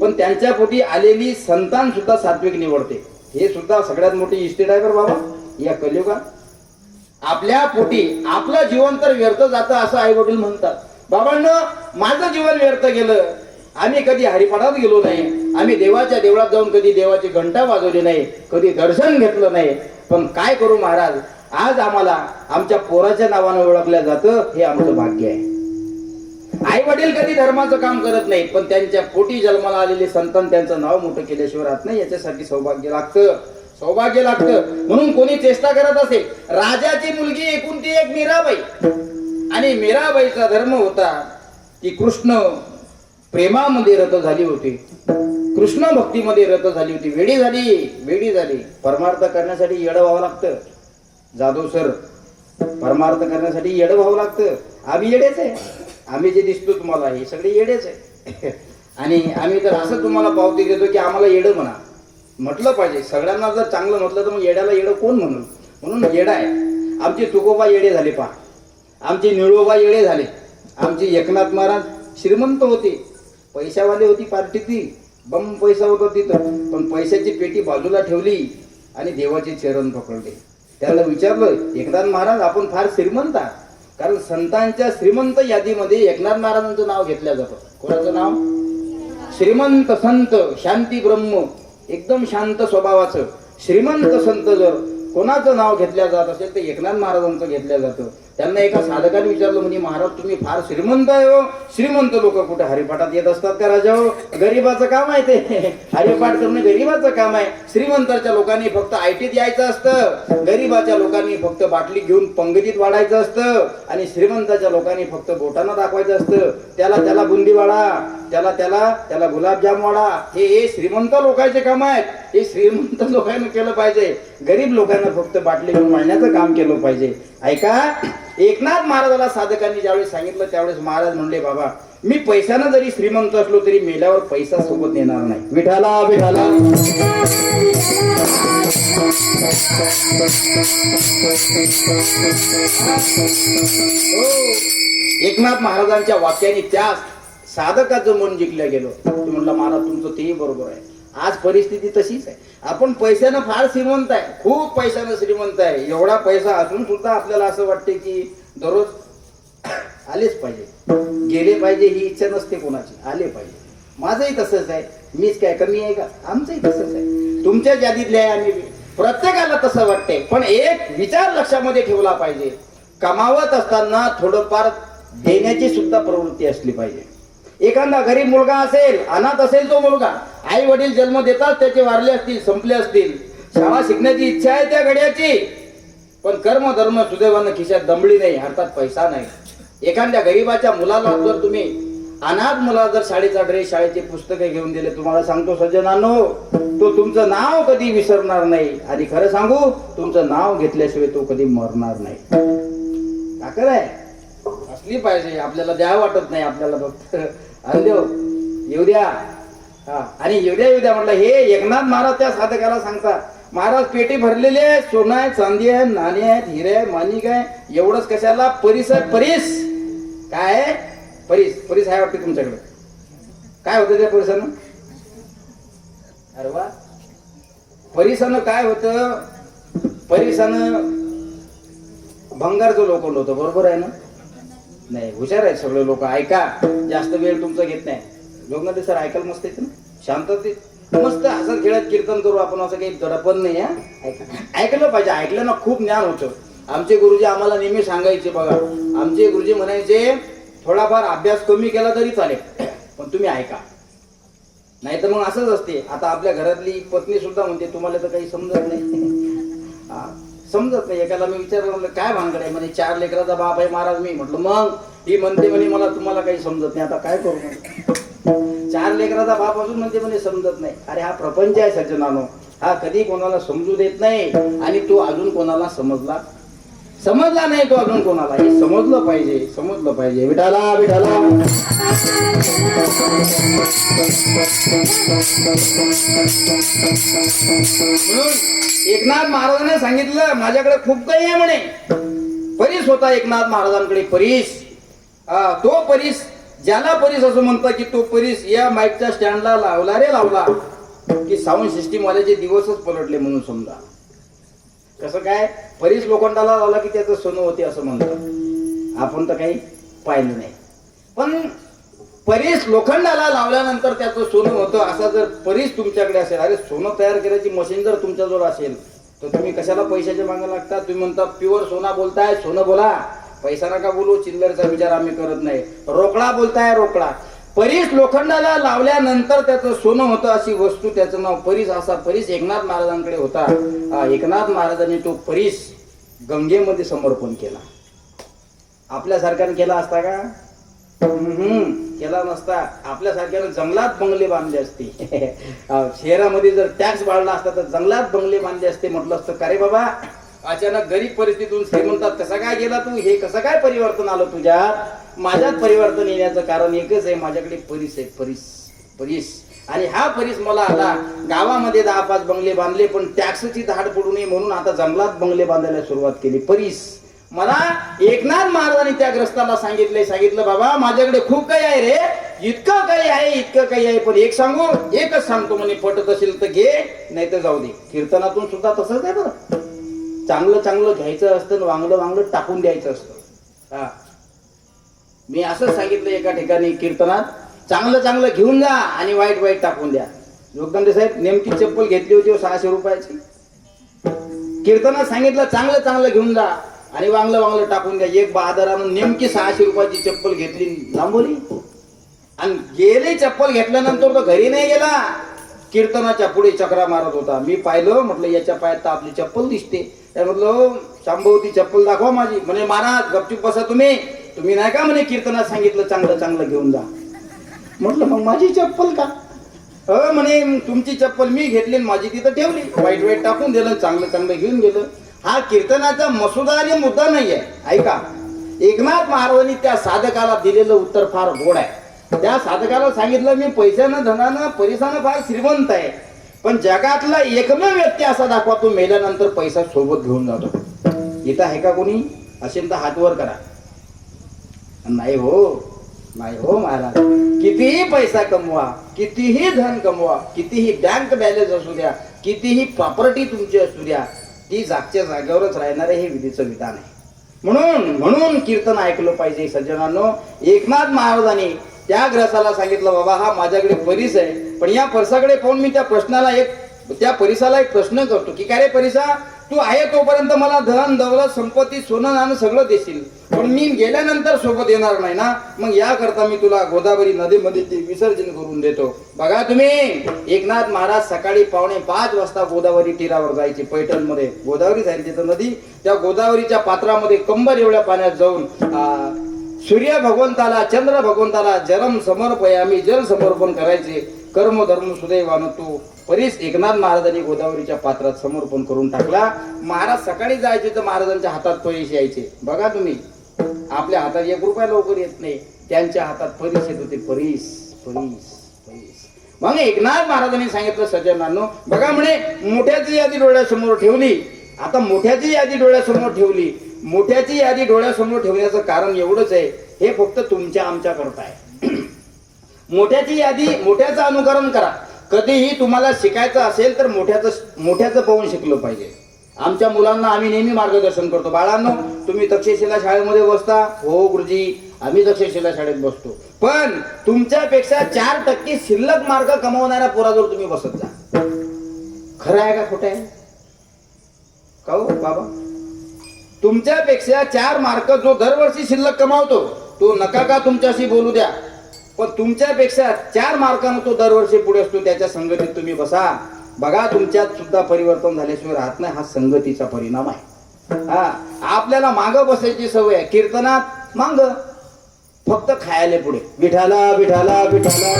पण त्यांच्या पोटी आलेली संतान सुद्धा सात्विक निवडते. हे सुद्धा सगळ्यात मोठी इस्टेट आहे बरं बाबा या कलियुगात. आपल्या पोटी आपलं जीवन तर व्यर्थ जातं असं आई वडील म्हणतात. बाबांनो, माझं जीवन व्यर्थ गेलं, आम्ही कधी हरिपाठात गेलो नाही, आम्ही देवाच्या देवळात जाऊन कधी देवाची घंटा वाजवली नाही, कधी दर्शन घेतलं नाही, पण काय करू महाराज, आज आम्हाला आमच्या पोराच्या नावानं ओळखल्या जातं, हे आमचं भाग्य आहे. आई वडील कधी धर्माचं काम करत नाहीत, पण त्यांच्या पोटी जन्माला आलेले संतान त्यांचं नाव मोठं केल्याशिवाय राहत नाही. याच्यासाठी सौभाग्य लागतं, सौभाग्य लागतं. म्हणून कोणी चेष्टा करत असेल, राजाची मुलगी एकुलती एक मीराबाई, आणि मीराबाईचा धर्म होता की कृष्ण प्रेमामध्ये रत झाली होती, कृष्ण भक्तीमध्ये रत झाली होती. वेडी झाली, वेडी झाली. परमार्थ करण्यासाठी येडं व्हावं लागतं जाधव सर, परमार्थ करण्यासाठी येडं व्हावं लागतं. आम्ही येडेच आहे, आम्ही जे दिसतो तुम्हाला हे सगळे येडेच आहे. आणि आम्ही तर असं तुम्हाला पावती देतो की आम्हाला येडं म्हणा, म्हटलं पाहिजे. सगळ्यांना जर चांगलं म्हटलं तर मग येड्याला येडं कोण म्हणून, म्हणून येडा आहे. आमचे तुकोबा येडे झाले पहा, आमचे निळोबा येडे झाले. आमचे एकनाथ महाराज श्रीमंत होते, पैशावाले होती पार्टी ती, बम पैसा होता तिथं, पण पैशाची पेटी बाजूला ठेवली आणि देवाचे चरण पकडले. त्याला विचारलं, एकनाथ महाराज आपण फार श्रीमंत आहात, कारण संतांच्या श्रीमंत यादीमध्ये एकनाथ महाराजांचं नाव घेतलं जातं. कोणाचं नाव? श्रीमंत संत, शांती ब्रह्म, एकदम शांत स्वभावाचं श्रीमंत संत जर कोणाचं नाव घेतलं जात असेल तर एकनाथ महाराजांचं घेतलं जातं. त्यांना एका साधकाने विचारलं, म्हणजे महाराज तुम्ही फार श्रीमंत आहे हो, श्रीमंत लोक कुठे हरिपाठात येत असतात का राजा हो? गरीबाचं काम आहे ते, हरिपाठ करणं गरीबाचं काम आहे. श्रीमंताच्या लोकांनी फक्त आयटीत यायचं असतं, गरीबाच्या लोकांनी फक्त बाटली घेऊन पंगतीत वाढायचं असतं, आणि श्रीमंताच्या लोकांनी फक्त बोटानं दाखवायचं असतं. त्याला बुंदी वाढा, त्याला गुलाबजाम वाढा. हे श्रीमंत लोकांचे काम आहेत, हे श्रीमंत लोकांनी केलं पाहिजे. गरीब लोकांना फक्त बाटली घेऊन मांडण्याचं काम केलं पाहिजे. ऐका, एकनाथ महाराजाला साधकांनी ज्यावेळेस सांगितलं त्यावेळेस महाराज म्हणले, बाबा मी पैशानं जरी श्रीमंत असलो तरी मेल्यावर पैसा सोबत येणार नाही. विठाला विठाला. एकनाथ महाराजांच्या वाक्याने त्या साधकाचं मन जिंकलं गेलं. ते म्हणलं, महाराज तुमचं तेही बरोबर आहे. आज परिस्थिती तशीच आहे. आपण पैशानं फार श्रीमंत आहे, खूप पैशानं श्रीमंत आहे. एवढा पैसा असून सुद्धा आपल्याला असं वाटते की दररोज आलेच पाहिजे, गेले पाहिजे ही इच्छा नसते कोणाची, आले पाहिजे. माझंही तसंच आहे. मीच काय कमी आहे का? आमचंही तसंच आहे. तुमच्या यादीतले आहे आम्ही. प्रत्येकाला तसं वाटते, पण एक विचार लक्षामध्ये ठेवला पाहिजे, कमावत असताना थोडंफार देण्याची सुद्धा प्रवृत्ती असली पाहिजे. एखादा गरीब मुलगा असेल, अनाथ असेल तो मुलगा, आई वडील जन्म देतात त्याचे वारले असतील, संपले असतील, शाळा शिकण्याची इच्छा आहे त्या घड्याची, पण कर्म धर्म सुदैवानं खिशात दमडी नाही, अर्थात पैसा नाही. एखाद्या गरीबाच्या मुलाला जर तुम्ही, अनाथ मुलाला जर शाळेचा ड्रेस, शाळेची पुस्तके घेऊन दिले, तुम्हाला सांगतो सज्जनांनो, तो तुमचं नाव कधी विसरणार नाही. आणि खरं सांगू, तुमचं नाव घेतल्याशिवाय तो कधी मरणार नाही. ताकद आहे असली पाहिजे. आपल्याला द्या वाटत नाही, आपल्याला फक्त देव येऊ द्या. आणि येऊ द्या म्हटलं. हे एकनाथ महाराज त्या साधकाला सांगतात, महाराज पेटी भरलेली आहे, सोनं आहे, चांदी आहे, नाणी आहेत, हिरे आहे, माणिक आहे, एवढंच कशाला? परीस आहे. परीस काय आहे? परीस आहे वाटते तुमच्याकडे. काय होतं त्या परिसानं? अरे वा, परिसानं काय होतं? परिसानं भंगारचं लोखंड होतं. बरोबर आहे ना? नाही, हुशार आहेत सगळे लोक. ऐका, जास्त वेळ तुमचा घेत नाही. लोकनाथ सर ऐकायला मस्त येते ना, शांततेत मस्त हसत खेळत कीर्तन करू आपण, असं काही दडपण नाही. ऐकलं पाहिजे, ऐकल्यानं खूप ज्ञान होतं. आमचे गुरुजी आम्हाला नेहमी सांगायचे बघा, आमचे गुरुजी म्हणायचे, थोडाफार अभ्यास कमी केला तरी चालेल, पण तुम्ही ऐका. नाही तर मग असंच असते. आता आपल्या घरातली पत्नी सुद्धा म्हणते, तुम्हाला तर काही समजत नाही. समजत नाही. एकाला मी विचारलं, म्हणलं काय भानगड आहे? म्हणे 4 लेकराचा बाप आहे महाराज मी. म्हटलं मग? ही म्हणते म्हणे मला तुम्हाला काही समजत नाही. आता काय करू? 4 लेकराचा बाप असून म्हणते म्हणे समजत नाही. अरे हा प्रपंच आहे सज्जनानो, हा कधी कोणाला समजू देत नाही. आणि तो अजून कोणाला समजला नाही, तो अजून कोणाला. हे समजलं पाहिजे. विठाला विठाला. म्हणून एकनाथ महाराजांनी सांगितलं, माझ्याकडे खूप काही आहे म्हणे. परीस होता एकनाथ महाराजांकडे, परीस. तो परीस, ज्याला परीस असं म्हणतात की तो परीस या माईकच्या स्टँडला लावला की साऊंड सिस्टीम वाल्याचे दिवसच पलटले म्हणून समजा. कसं काय? परीस लोखंडाला लावला की त्याचं सोनं होते असं म्हणतात. आपण तर काही पाहिलं नाही, पण परीस लोखंडाला लावल्यानंतर त्याचं सोनं होतं. असा जर परीस तुमच्याकडे असेल, अरे सोनं तयार करायची मशीन जर तुमच्याजवळ असेल तर तुम्ही कशाला पैशाच्या मागे लागता? तुम्ही म्हणता प्युअर सोना बोलताय, सोनं बोला, पैसा नका बोलू, चिल्लरचा विचार आम्ही करत नाही. रोकडा बोलताय, रोकडा. परीस लोखंडाला लावल्यानंतर त्याचं सोनं होतं अशी वस्तू, त्याचं नाव परीस. असा परीस एकनाथ महाराजांकडे होता. एकनाथ महाराजांनी तो परीस गंगेमध्ये समर्पण केला. आपल्या सरकारने केला असता का? केला नसता. आपल्या सारख्यानं जंगलात बंगले बांधले असते. शहरामध्ये जर टॅक्स वाढला असता तर जंगलात बंगले बांधले असते. म्हटलं असतं का रे बाबा, अचानक गरीब परिस्थितीतून श्रीमंतात कसा काय गेला तू? हे कसं काय परिवर्तन आलं तुझ्यात? माझ्यात परिवर्तन येण्याचं कारण एकच आहे, माझ्याकडे परीस आहे. परीस. आणि हा परीस मला आला. गावामध्ये 10-5 बंगले बांधले, पण टॅक्सची धाड पडू नये म्हणून आता जंगलात बंगले बांधायला सुरुवात केली. परीस. मला एकनाथ महाराजांनी त्या ग्रस्ताला सांगितलं बाबा, माझ्याकडे खूप काही आहे रे, इतकं काही आहे, पण एक सांगू, एकच सांगतो म्हणे, पटत असेल तर घे, नाही तर जाऊ दे. कीर्तनातून सुद्धा तसंच आहे बरं. चांगलं घ्यायचं असतं, वांगलं टाकून द्यायचं असतं. मी असं सांगितलं एका ठिकाणी कीर्तनात, चांगलं घेऊन जा आणि वाईट टाकून द्या. जोगदंडे साहेब, नेमकी चप्पल घेतली होती 600 रुपयाची. कीर्तनात सांगितलं चांगलं घेऊन जा आणि वांगलं टाकून द्या. एक बहादरानं नेमकी 600 रुपयाची चप्पल घेतली, लांबवली आणि गेली. चप्पल घेतल्यानंतर तो घरी नाही गेला, कीर्तनाच्या पुढे चक्रा मारत होता. मी पाहिलं, म्हटलं याच्या पायात तर आपली चप्पल दिसते. म्हटलं शांभवती चप्पल दाखवा माझी. म्हणे महाराज गपचूप बसा, तुम्ही नाही का म्हणे कीर्तनात सांगितलं चांगलं घेऊन जा. म्हटलं मग माझी चप्पल का? म्हणे तुमची चप्पल मी घेतली, माझी तिथं ठेवली, वाईट टाकून दिलं, चांगलं घेऊन गेलं. हा कीर्तनाचा मसुदा आणि मुद्दा नाहीये. ऐका, एकनाथ महाराजांनी त्या साधकाला दिलेलं उत्तर फार गोड आहे. त्या साधकाला सांगितलं, मी पैशानं धनानं परिसानं फार श्रीमंत आहे, पण जगातला एकमेव व्यक्ती असा दाखवा तो मेल्यानंतर पैसा सोबत घेऊन जातो. इथं आहे का कोणी? असेल तर हात वर करा. नाही हो महाराज, कितीही पैसा कमवा, कितीही धन कमवा, कितीही बँक बॅलन्स असू द्या, कितीही प्रॉपर्टी तुमची असू द्या, ती जागच्या जागेवरच राहणार आहे. हे विधीचं विधान आहे. म्हणून कीर्तन ऐकलं पाहिजे सज्जनांनो. एकनाथ महाराजांनी त्या ग्रसाला सांगितलं, बाबा हा माझ्याकडे परीस आहे, पण या परसाकडे पाहून मी त्या परिसाला एक प्रश्न करतो की काय रे परिसा, तू आहे तोपर्यंत मला धन दौलत संपत्ती सोनं नाणं सगळं देशील, पण मी गेल्यानंतर सोबत येणार नाही ना. मग याकरता मी तुला गोदावरी नदीमध्ये ते विसर्जन करून देतो. बघा तुम्ही, एकनाथ महाराज सकाळी 4:45 वाजता गोदावरी तीरावर जायचे. पैठणमध्ये गोदावरी जायची तिथं नदी. त्या गोदावरीच्या पात्रामध्ये कंबर एवढ्या पाण्यात जाऊन सूर्य भगवंताला, चंद्र भगवंताला जल समर्पण करायचे. कर्म धर्म सुदैवान तू परीस एकनाथ महाराजांनी गोदावरीच्या पात्रात समर्पण करून टाकला. महाराज सकाळी जायचे तर महाराजांच्या हातात पैसे यायचे. बघा तुम्ही, आपल्या हातात 1 रुपया लवकर येत नाही, त्यांच्या हातात परीस येत होते. परीस. मग एकनाथ महाराजांनी सांगितलं, सज्जनांनो बघा म्हणे, मोठ्याची यादी डोळ्यासमोर ठेवली. आता मोठ्याची यादी डोळ्यासमोर ठेवली. मोठ्याची यादी डोळ्यासमोर ठेवण्याचं कारण एवढंच आहे, हे फक्त तुमच्या आमच्या करता आहे. मोठ्याची यादी, मोठ्याचं अनुकरण करा. कधीही तुम्हाला शिकायचं असेल तर मोठ्याचं पाहून शिकलं पाहिजे. आमच्या मुलांना आम्ही नेहमी मार्गदर्शन करतो, बाळांनो तुम्ही तक्षशिला शाळेमध्ये बसता. हो गुरुजी, आम्ही तक्षशिला शाळेत बसतो, पण तुमच्यापेक्षा 4% शिल्लक मार्क कमावणाऱ्या पोराजवळ तुम्ही बसत जा. खरं आहे का खोटं आहे का हो बाबा? तुमच्यापेक्षा 4 मार्क जो दरवर्षी शिल्लक कमावतो तो नका का तुमच्याशी बोलू द्या, पण तुमच्यापेक्षा 4 मार्कानं तो दरवर्षी पुढे असतो, त्याच्या संगतीत तुम्ही बसा. बघा तुमच्यात सुद्धा परिवर्तन झाल्याशिवाय राहत नाही. हा संगतीचा परिणाम आहे. आपल्याला मागं बसायची सवय आहे. कीर्तनात मांग, फक्त खायला पुढे. विठाला विठाला विठाला.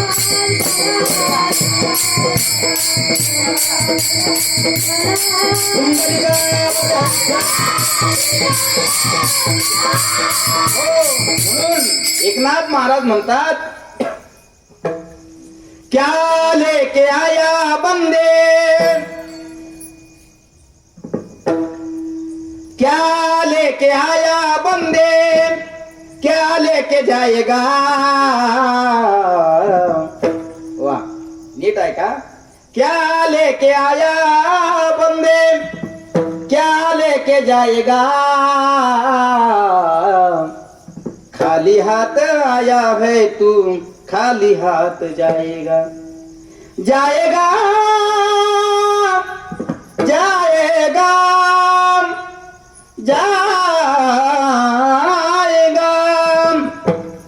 एकनाथ महाराज म्हणतात, क्या लेके आया बंदे, क्या लेके आया बंदे, क्या लेके जाएगा. वाह, नीट आहे का? क्या लेके आया बंदे, क्या लेके जाएगा. खाली हाथ आया है तू, खाली हाथ जाएगा. जाएगा जाएगा,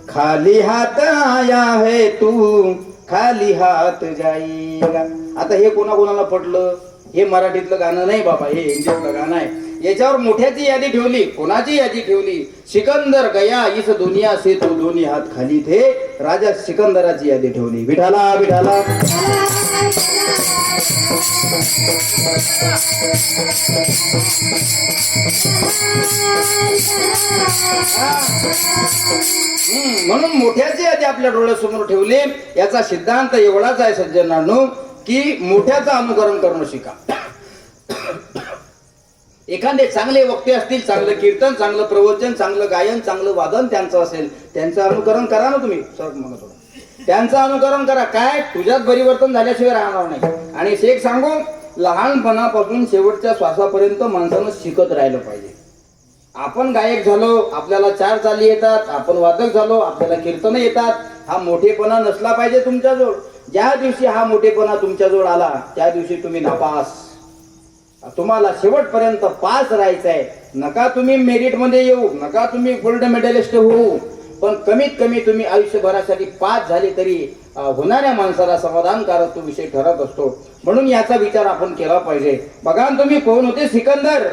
खाली हाथ आया है तू, खाली हात जाईगा. आता हे कोणाकोणाला पटलं? हे मराठीतलं गाणं नाही बाबा, हे हिंदीतलं गाणं आहे. याच्यावर मोठ्याची यादी ठेवली. कोणाची यादी ठेवली? सिकंदर गया इस दुनिया से तो दोन्ही हात खाली थे. राजा सिकंदराची यादी ठेवली. विठाला विठाला. म्हणून मोठ्याची यादी आपल्या डोळ्यासमोर ठेवली. याचा सिद्धांत एवढाच आहे सज्जनांनो, की मोठ्याचं अनुकरण करणं शिका. एखादे चांगले वक्ते असतील, चांगलं कीर्तन, चांगलं प्रवचन, चांगलं गायन, चांगलं वादन त्यांचं असेल, त्यांचं अनुकरण करा ना तुम्ही. सर मला थोडं त्यांचं अनुकरण करा. काय तुझ्यात परिवर्तन झाल्याशिवाय राहणार नाही. आणि एक सांगू, लहानपणापासून शेवटच्या श्वासापर्यंत माणसानं शिकत राहिलं पाहिजे. आपण गायक झालो, आपल्याला चार चाली येतात, आपण वादक झालो, आपल्याला कीर्तन येतात, हा मोठेपणा नसला पाहिजे तुमच्याजवळ. ज्या दिवशी हा मोठेपणा तुमच्याजवळ आला त्या दिवशी तुम्ही नापास. तुम्हाला शेवटपर्यंत पास राहायचंय. नका तुम्ही मेरिट मध्ये येऊ, नका तुम्ही गोल्ड मेडलिस्ट होऊ, पण कमीत कमी तुम्ही आयुष्यभरासाठी पास झाले तरी होणाऱ्या माणसाला समाधानकारक तो विषय ठरत असतो. म्हणून याचा विचार आपण केला पाहिजे. बघा तुम्ही कोण होते? सिकंदर.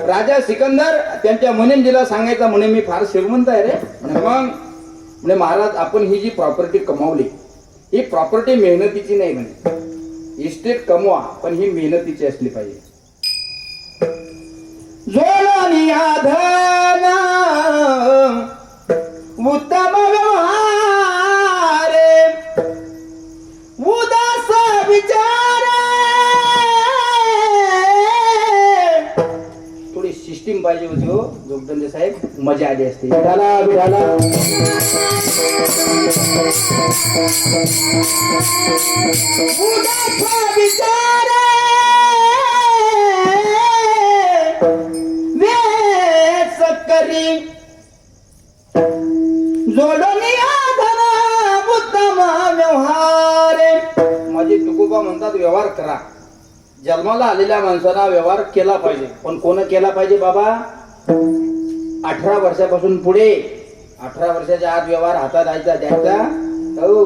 राजा सिकंदर त्यांच्या मुनींजीला सांगायचा, म्हणे मी फार श्रीमंत आहे रे. म्हणे मग म्हणे महाराज, आपण ही जी प्रॉपर्टी कमावली, ही प्रॉपर्टी मेहनतीची नाही. म्हणे इस्टेट कमवा, पण ही मेहनतीची असली पाहिजे. जोडनिया धन उत्तम व्यवहार, उदास विचार. थोडी सिस्टीम पाहिजे होती हो जोगदंडे साहेब, मजा आली असते. विठाला विठाला. उदास विचार करी, जोडनिया धन उत्तम व्यवहार. माझे तुकोबा म्हणतात, व्यवहार करा. जन्माला आलेल्या माणसाला व्यवहार केला पाहिजे. पण कोण केला पाहिजे बाबा? 18 वर्षापासून पुढे. 18 वर्षाच्या आत व्यवहार हातात द्यायचा. हो,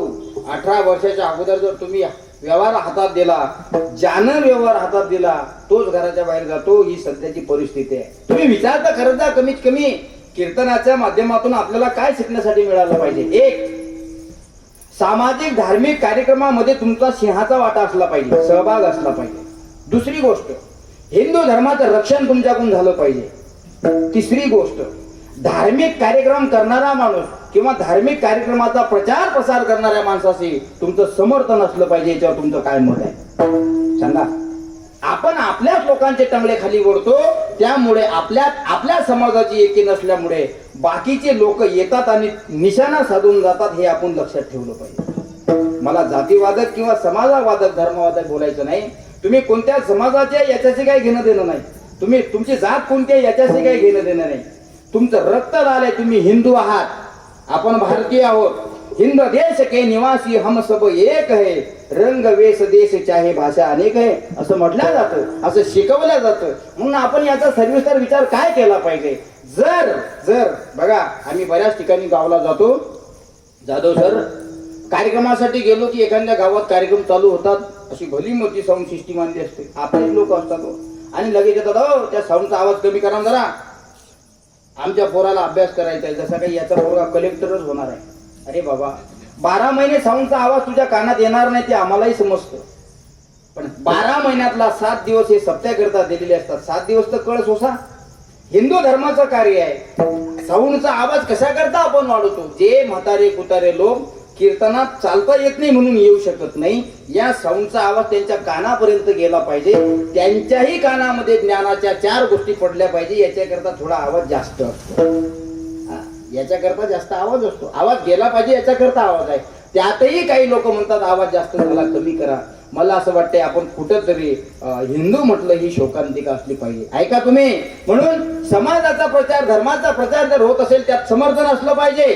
18 वर्षाच्या अगोदर जर तुम्ही व्यवहार हातात दिला, ज्यानं व्यवहार हातात दिला तोच घराच्या बाहेर जातो. ही सध्याची परिस्थिती आहे. तुम्ही विचार तर करत जा. कमीत कमी कीर्तनाच्या माध्यमातून आपल्याला काय शिकण्यासाठी मिळालं पाहिजे? एक, सामाजिक धार्मिक कार्यक्रमामध्ये तुमचा सिंहाचा वाटा असला पाहिजे, सहभाग असला पाहिजे. दुसरी गोष्ट, हिंदू धर्माचं रक्षण तुमच्याकडून झालं पाहिजे. तिसरी गोष्ट, धार्मिक कार्यक्रम करणारा माणूस किंवा धार्मिक कार्यक्रमाचा प्रचार प्रसार करणाऱ्या माणसाशी तुमचं समर्थन असलं पाहिजे. याच्यावर तुमचं काय मत आहे सांगा. आपण आपल्याच लोकांचे टंगळे खाली ओढतो, त्यामुळे आपल्या समाजाची एकी नसल्यामुळे बाकीचे लोक येतात आणि निशाणा साधून जातात. हे आपण लक्षात ठेवलं पाहिजे. मला जातीवादक किंवा समाजवादक धर्मवादक बोलायचं नाही. तुम्ही कोणत्या समाजाचे याच्याशी काही घेणं देणं नाही. तुमची जात कोणती आहे याच्याशी काही घेणं देणं नाही. तुमचं रक्त झालंय, तुम्ही हिंदू आहात, आपण भारतीय आहोत. हिंद देश के निवासी हम सब एक है, रंग वेश देश चाहे भाषा अनेक है, असं म्हटलं जातं, असं शिकवलं जातं. म्हणून आपण याचा सविस्तर विचार काय केला पाहिजे. जर बघा, आम्ही बऱ्याच ठिकाणी गावाला जातो. जाधव सर, कार्यक्रमासाठी गेलो की एखाद्या गावात कार्यक्रम चालू होतात, अशी भली मोठी साऊंड सिस्टीम आणली असते. आपलेच लोक असतात आणि लगेच येतात, हो त्या साऊंडचा आवाज कमी करा जरा, आमच्या पोराला अभ्यास करायचा आहे. जसा काही याचा पोरगा कलेक्टरच होणार आहे. अरे बाबा, 12 महिने साऊंडचा आवाज तुझ्या कानात येणार नाही ते आम्हालाही समजतं, पण 12 महिन्यातला 7 दिवस हे सप्त्याकरता दिलेले असतात. 7 दिवस तर कळ सोसा. हिंदू धर्माचं कार्य आहे. साऊंडचा आवाज कशा करता आपण वाढवतो. जे म्हातारे कुतारे लोक कीर्तनात चालता येत नाही म्हणून येऊ शकत नाही, या साऊंडचा आवाज त्यांच्या कानापर्यंत गेला पाहिजे. त्यांच्याही कानामध्ये ज्ञानाच्या 4 गोष्टी पडल्या पाहिजे. याच्याकरता थोडा आवाज जास्त असतो. याच्याकरता जास्त आवाज असतो. आवाज गेला पाहिजे याच्याकरता आवाज आहे. त्यातही काही लोक म्हणतात आवाज जास्त झाला, कमी करा. मला असं वाटतंय आपण कुठंतरी हिंदू म्हटलं ही शोकांतिका असली पाहिजे. ऐका तुम्ही. म्हणून समाजाचा प्रचार, धर्माचा प्रचार जर होत असेल त्यात समर्थन असलं पाहिजे.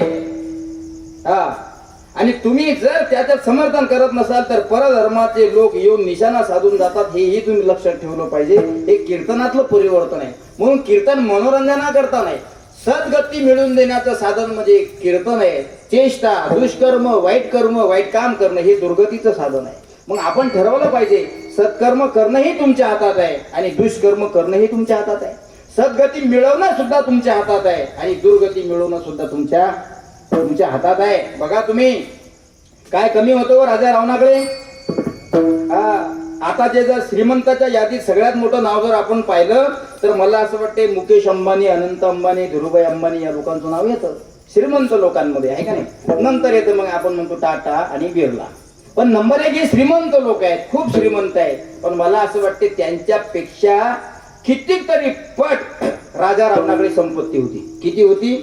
आणि तुम्ही जर त्याच्यात समर्थन करत नसाल तर परधर्माचे लोक येऊन निशाणा साधून जातात, हेही तुम्ही लक्षात ठेवलं पाहिजे. हे कीर्तनातलं परिवर्तन आहे. म्हणून कीर्तन मनोरंजनाकरता नाही, सद्गती मिळवून देण्याचं साधन म्हणजे कीर्तन आहे. चेष्टा, दुष्कर्म, वाईट कर्म, वाईट काम करणं हे दुर्गतीचं साधन आहे. मग आपण ठरवलं पाहिजे, सत्कर्म करणंही तुमच्या हातात आहे आणि दुष्कर्म करणंही तुमच्या हातात आहे. सद्गती मिळवणं सुद्धा तुमच्या हातात आहे आणि दुर्गती मिळवणं सुद्धा तुमच्या हातात आहे. बघा तुम्ही काय कमी होतो राजा रावणाकडे. आता जे जर श्रीमंताच्या यादीत सगळ्यात मोठं नाव जर आपण पाहिलं तर मला असं वाटते मुकेश अंबानी, अनंत अंबानी, धीरूभाई अंबानी या लोकांचं नाव येतं श्रीमंत लोकांमध्ये, आहे का नाही. नंतर येतं मग आपण म्हणतो टाटा आणि बिर्ला. पण नंबर 1 हे श्रीमंत लोक आहेत, खूप श्रीमंत आहेत. पण मला असं वाटते त्यांच्यापेक्षा कितीतरी पट राजा रावणाकडे संपत्ती होती. किती होती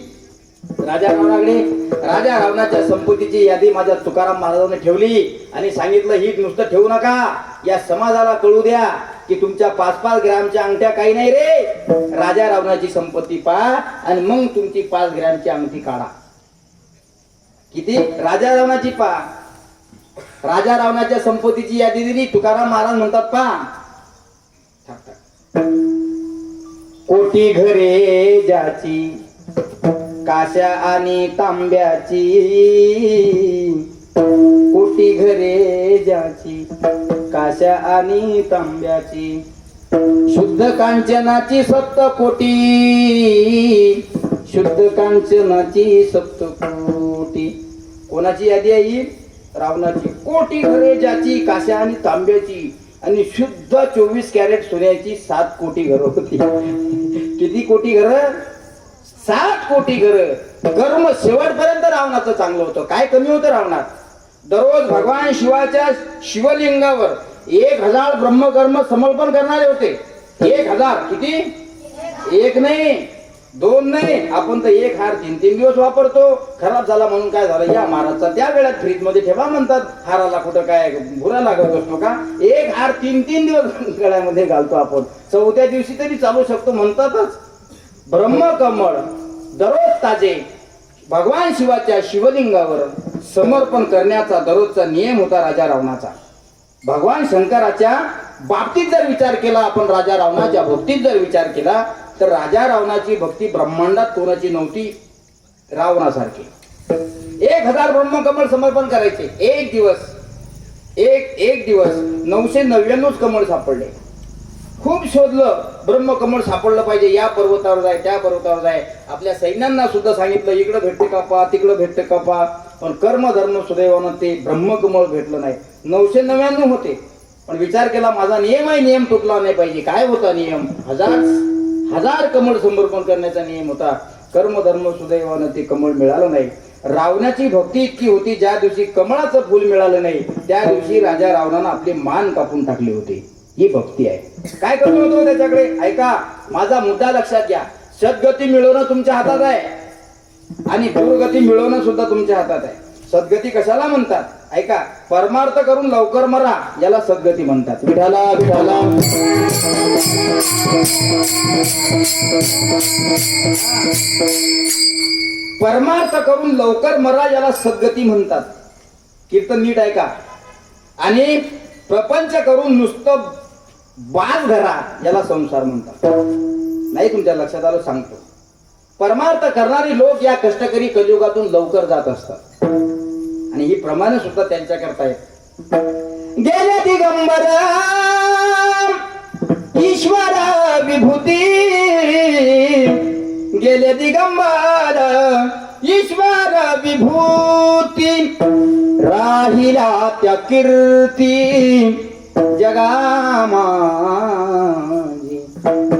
राजा रावणाकडे? राजा रावणाच्या संपत्तीची यादी माझ्या तुकाराम महाराजांनी ठेवली आणि सांगितलं, ही नुसतं ठेवू नका, या समाजाला कळू द्या की तुमच्या 5-5 ग्रॅमच्या अंगठ्या काही नाही रे. राजा रावणाची संपत्ती पहा आणि मग तुमची 5 ग्रॅमची अंगठी काढा. किती राजा रावणाची पहा. राजा रावणाच्या संपत्तीची यादी दिली. तुकाराम महाराज म्हणतात पहा, कोटी घरे ज्याची, काश्या आणि तांब्याची, कोटी घरे ज्याची, काश्या आणि तांब्याची, शुद्ध कांचनाची 7 कोटी, शुद्ध कांचनाची 7 कोटी. कोणाची यादी आहे? रावणाची. कोटी घरे ज्याची, काश्या आणि तांब्याची आणि शुद्ध 24 कॅरेट सोन्याची 7 कोटी घरं होती. किती कोटी घरं? 7 कोटी घरं. कर्म शेवटपर्यंत रावणाचं चांगलं होतं. काय कमी होतं रावणात? दररोज भगवान शिवाच्या शिवलिंगावर 1000 ब्रह्मकर्म समर्पण करणारे होते. 1000. किती? 1 नाही, 2 नाही. आपण तर 1 हार 3-3 दिवस वापरतो. खराब झाला म्हणून काय झालं, या महाराजचा त्या वेळात फ्रीज मध्ये ठेवा म्हणतात. हाराला कुठं काय भुरा लागत असतो का? 1 हार 3-3 दिवस गळ्यामध्ये घालतो आपण. 4थ्या दिवशी तरी चालू शकतो म्हणतातच. ब्रह्मकमळ दररोज ताजे भगवान शिवाच्या शिवलिंगावर समर्पण करण्याचा दररोजचा नियम होता राजा रावणाचा. भगवान शंकराच्या बाबतीत जर विचार केला आपण, राजा रावणाच्या बाबतीत जर विचार केला तर राजा रावणाची भक्ती ब्रह्मांडात कोणाची नव्हती रावणासारखी. 1000 ब्रह्मकमळ समर्पण करायचे. एक दिवस 999 कमळ सापडले. खूप शोधलं, ब्रह्मकमळ सापडलं पाहिजे. या पर्वतावर जाय, त्या पर्वतावर जाय. आपल्या सैन्यांना सुद्धा सांगितलं, इकडं भेटते का पा, तिकडं भेटते का पा. पण कर्म धर्म सुदैवानं ते ब्रह्मकमळ भेटलं नाही. 999 होते. पण विचार केला, माझा नियम आहे, नियम तुटला नाही पाहिजे. काय होता नियम? 1000 कमळ समर्पण करण्याचा नियम होता. कर्म धर्म सुदैवानं ते कमळ मिळालं नाही. रावणाची भक्ती इतकी होती, ज्या दिवशी कमळाचं फुल मिळालं नाही त्या दिवशी राजा रावणानं आपले मान कापून टाकले होते. ही भक्ती आहे. काय कमी होतं त्याच्याकडे? ऐका, माझा मुद्दा लक्षात घ्या. सद्गती मिळवणं तुमच्या हातात आहे आणि दुर्गती मिळवणं सुद्धा तुमच्या हातात आहे. सद्गती कशाला म्हणतात? ऐका, परमार्थ करून लवकर मरा याला सद्गती म्हणतात. विठाला विठाला. परमार्थ करून लवकर मरा याला सद्गती म्हणतात. कीर्तन नीट ऐका. आणि प्रपंच करून नुसतं बाज धरा याला संसार म्हणतात. नाही तुमच्या लक्षात आलं सांगतो. परमार्थ करणारी लोक या कष्टकरी कलियुगातून लवकर जात असतात आणि ही प्रमाणे सुद्धा त्यांच्या करता येत. गेले दिगंबर ईश्वर विभूती, गेले दिगंबर ईश्वर विभूती, राहिला त्या कीर्ती जगामाजी,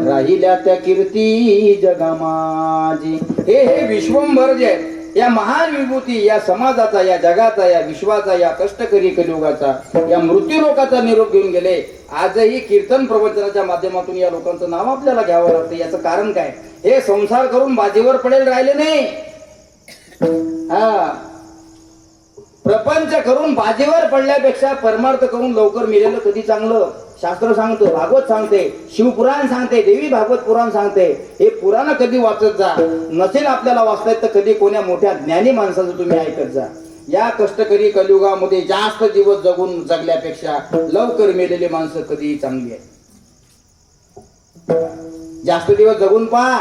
राहिल्या त्या कीर्ती जगामाजी. हे विश्वंभर जे या महान विभूती या समाजाचा, या जगाचा, या विश्वाचा, या कष्टकरी कलियुगाचा, या मृत्यू लोकाचा निरोप घेऊन गेले. आजही कीर्तन प्रवचनाच्या माध्यमातून या लोकांचं नाव आपल्याला घ्यावं लागतं. याचं कारण काय? हे संसार करून बाजीवर पडेल राहिले नाही. प्रपंच करून बाजीवर पडल्यापेक्षा परमार्थ करून लवकर मिळेलं कधी चांगलं. शास्त्र सांगतो, भागवत सांगते, शिवपुराण सांगते, देवी भागवत पुराण सांगते. हे पुराण कधी वाचत जा. नसेल आपल्याला वाचता येत तर कधी कोण्या मोठ्या ज्ञानी माणसाचं तुम्ही ऐकत जा. या कष्टकरी कलियुगामध्ये जास्त दिवस जगल्यापेक्षा लवकर मेलेली माणसं कधीही चांगली आहे. जास्त दिवस जगून पहा.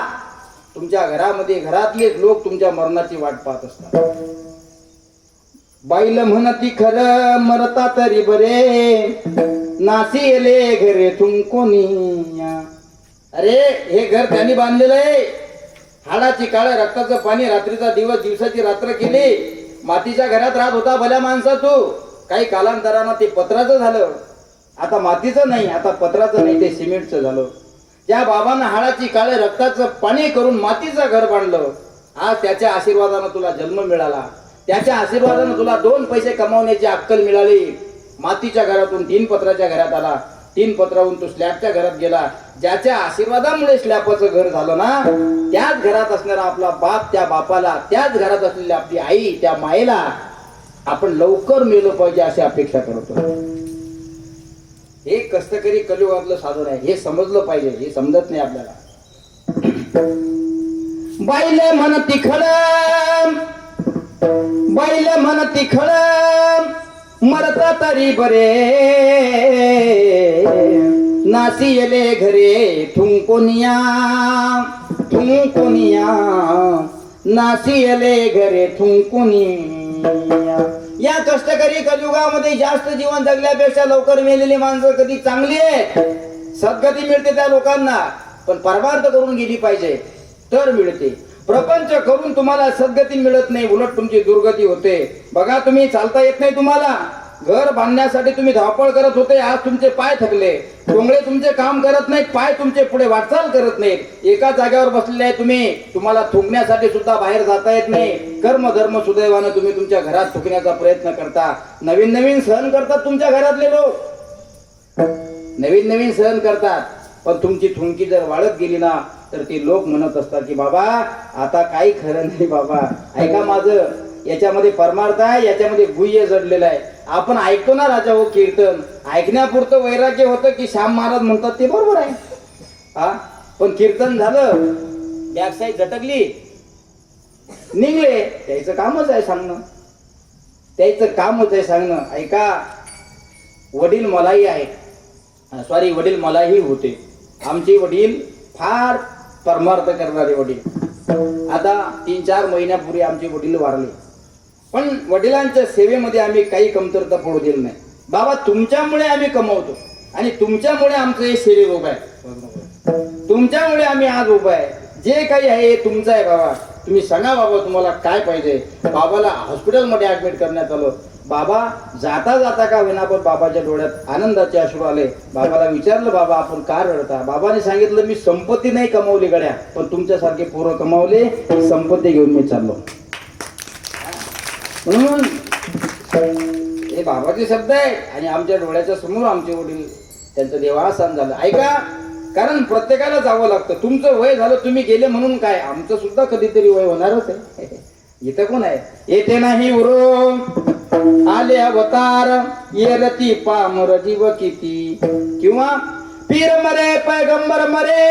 तुमच्या घरामध्ये घरातले लोक तुमच्या मरणाची वाट पाहत असतात. बाईल म्हणती खरं मरता तरी बरे, नासी येले घरे तुमकोनी. अरे हे घर त्यांनी बांधलेलं आहे. हाडाची काळ रक्ताचं पाणी, रात्रीचा दिवस दिवसाची रात्र केली. मातीच्या घरात राहत होता भल्या माणसा तू. काही कालांतरानं ते पत्राचं झालं. आता मातीचं नाही, आता पत्राचं नाही, ते सिमेंटचं झालं. त्या बाबांना हाडाची काळे रक्ताचं पाणी करून मातीचं घर बांधलं. आज त्याच्या आशीर्वादानं तुला जन्म मिळाला. त्याच्या आशीर्वादानं तुला 2 पैसे कमावण्याची अक्कल मिळाली. मातीच्या घरातून 3 पत्राच्या घरात आला. 3 पत्रावरून तू स्लॅबच्या घरात गेला. ज्याच्या आशीर्वादामुळे स्लॅबचं घर झालं ना, त्याच घरात असणारा आपला बाप, त्या बापाला, त्याच घरात असलेली आपली आई, त्या मायेला आपण लवकर मेलो पाहिजे अशी अपेक्षा करतो. हे कष्टकरी कलियुगातलं साधन आहे. हे समजलं पाहिजे. हे समजत नाही आपल्याला. बाईले म्हणती खळं, बाईले म्हणती खळं, मरता तरी बरे, नासी येले घरे थुंकोनिया, थुंकोनिया, नासी येले घरे थुंकोनिया. या कष्टकरी कलियुगामध्ये जास्त जीवन जगल्यापेक्षा लवकर मेलेली माणसं कधी चांगली आहे. सद्गती मिळते त्या लोकांना, पण परमार्थ करून गेली पाहिजे तर मिळते. प्रपंच करून तुम्हाला सद्गती मिळत नाही, उलट तुमची दुर्गती होते. बघा, तुम्ही चालता येत नाही, तुम्हाला घर बांधण्यासाठी तुम्ही धावपळ करत होते. आज तुमचे पाय थकले, टोंगळे तुमचे काम करत नाहीत, पाय तुमचे पुढे वाटचाल करत नाहीत. एका जागेवर बसलेले आहे तुम्ही. तुम्हाला थुंकण्यासाठी सुद्धा बाहेर जाता येत नाही. कर्म धर्म सुदैवानं तुम्ही तुमच्या घरात थुंकण्याचा प्रयत्न करता. नवीन नवीन सहन करतात तुमच्या घरातले लोक, नवीन नवीन सहन करतात. पण तुमची थुंकी जर वाढत गेली ना, तर ते लोक म्हणत असतात की बाबा आता काही खरं नाही बाबा, ऐका माझं, याच्यामध्ये परमार्थ आहे, याच्यामध्ये गुह्य जडलेलं आहे. आपण ऐकतो ना राजा हो कीर्तन, ऐकण्यापुरतं वैराग्य होतं की श्याम महाराज म्हणतात ते बरोबर आहे. हा, पण कीर्तन झालं, बॅकसाईड झटकली, निघले, त्याचं कामच आहे सांगणं, त्याचं कामच आहे सांगणं. ऐका, वडील मलाही आहेत, सॉरी वडील मलाही होते. आमचे वडील फार परमार्थ करणारे वडील. आता 3-4 महिन्यापूर्वी आमचे वडील वारले. पण वडिलांच्या सेवेमध्ये आम्ही काही कमतरता पडू दिली नाही. बाबा तुमच्यामुळे आम्ही कमवतो आणि तुमच्यामुळे आमचं हे शरीर उभं आहे. तुमच्यामुळे आम्ही आज उभं आहे. जे काही आहे तुमचं आहे बाबा. तुम्ही सांगा बाबा तुम्हाला काय पाहिजे. बाबाला हॉस्पिटलमध्ये ऍडमिट करण्यात आलं. बाबा जाता जाता का होईना पण बाबाच्या डोळ्यात आनंदाचे अश्रू आले. बाबाला विचारलं बाबा आपण का रडता. बाबाने सांगितलं मी संपत्ती नाही कमावली गड्या, पण तुमच्यासारखे पोरं कमावले, संपत्ती घेऊन मी चाललो. म्हणून हे बाबाचे शब्द आहे आणि आमच्या डोळ्याच्या समोर आमचे वडील त्यांचं देवासन झालं. ऐका, कारण प्रत्येकाला जावं लागतं. तुमचं वय झालं तुम्ही गेले म्हणून काय, आमचं सुद्धा कधीतरी वय होणारच आहे. इथं कोण आहे. येते नाही उरो आले अवतार, येरती पामर जीव किती, किंवा पीर मरे पैगंबर मरे,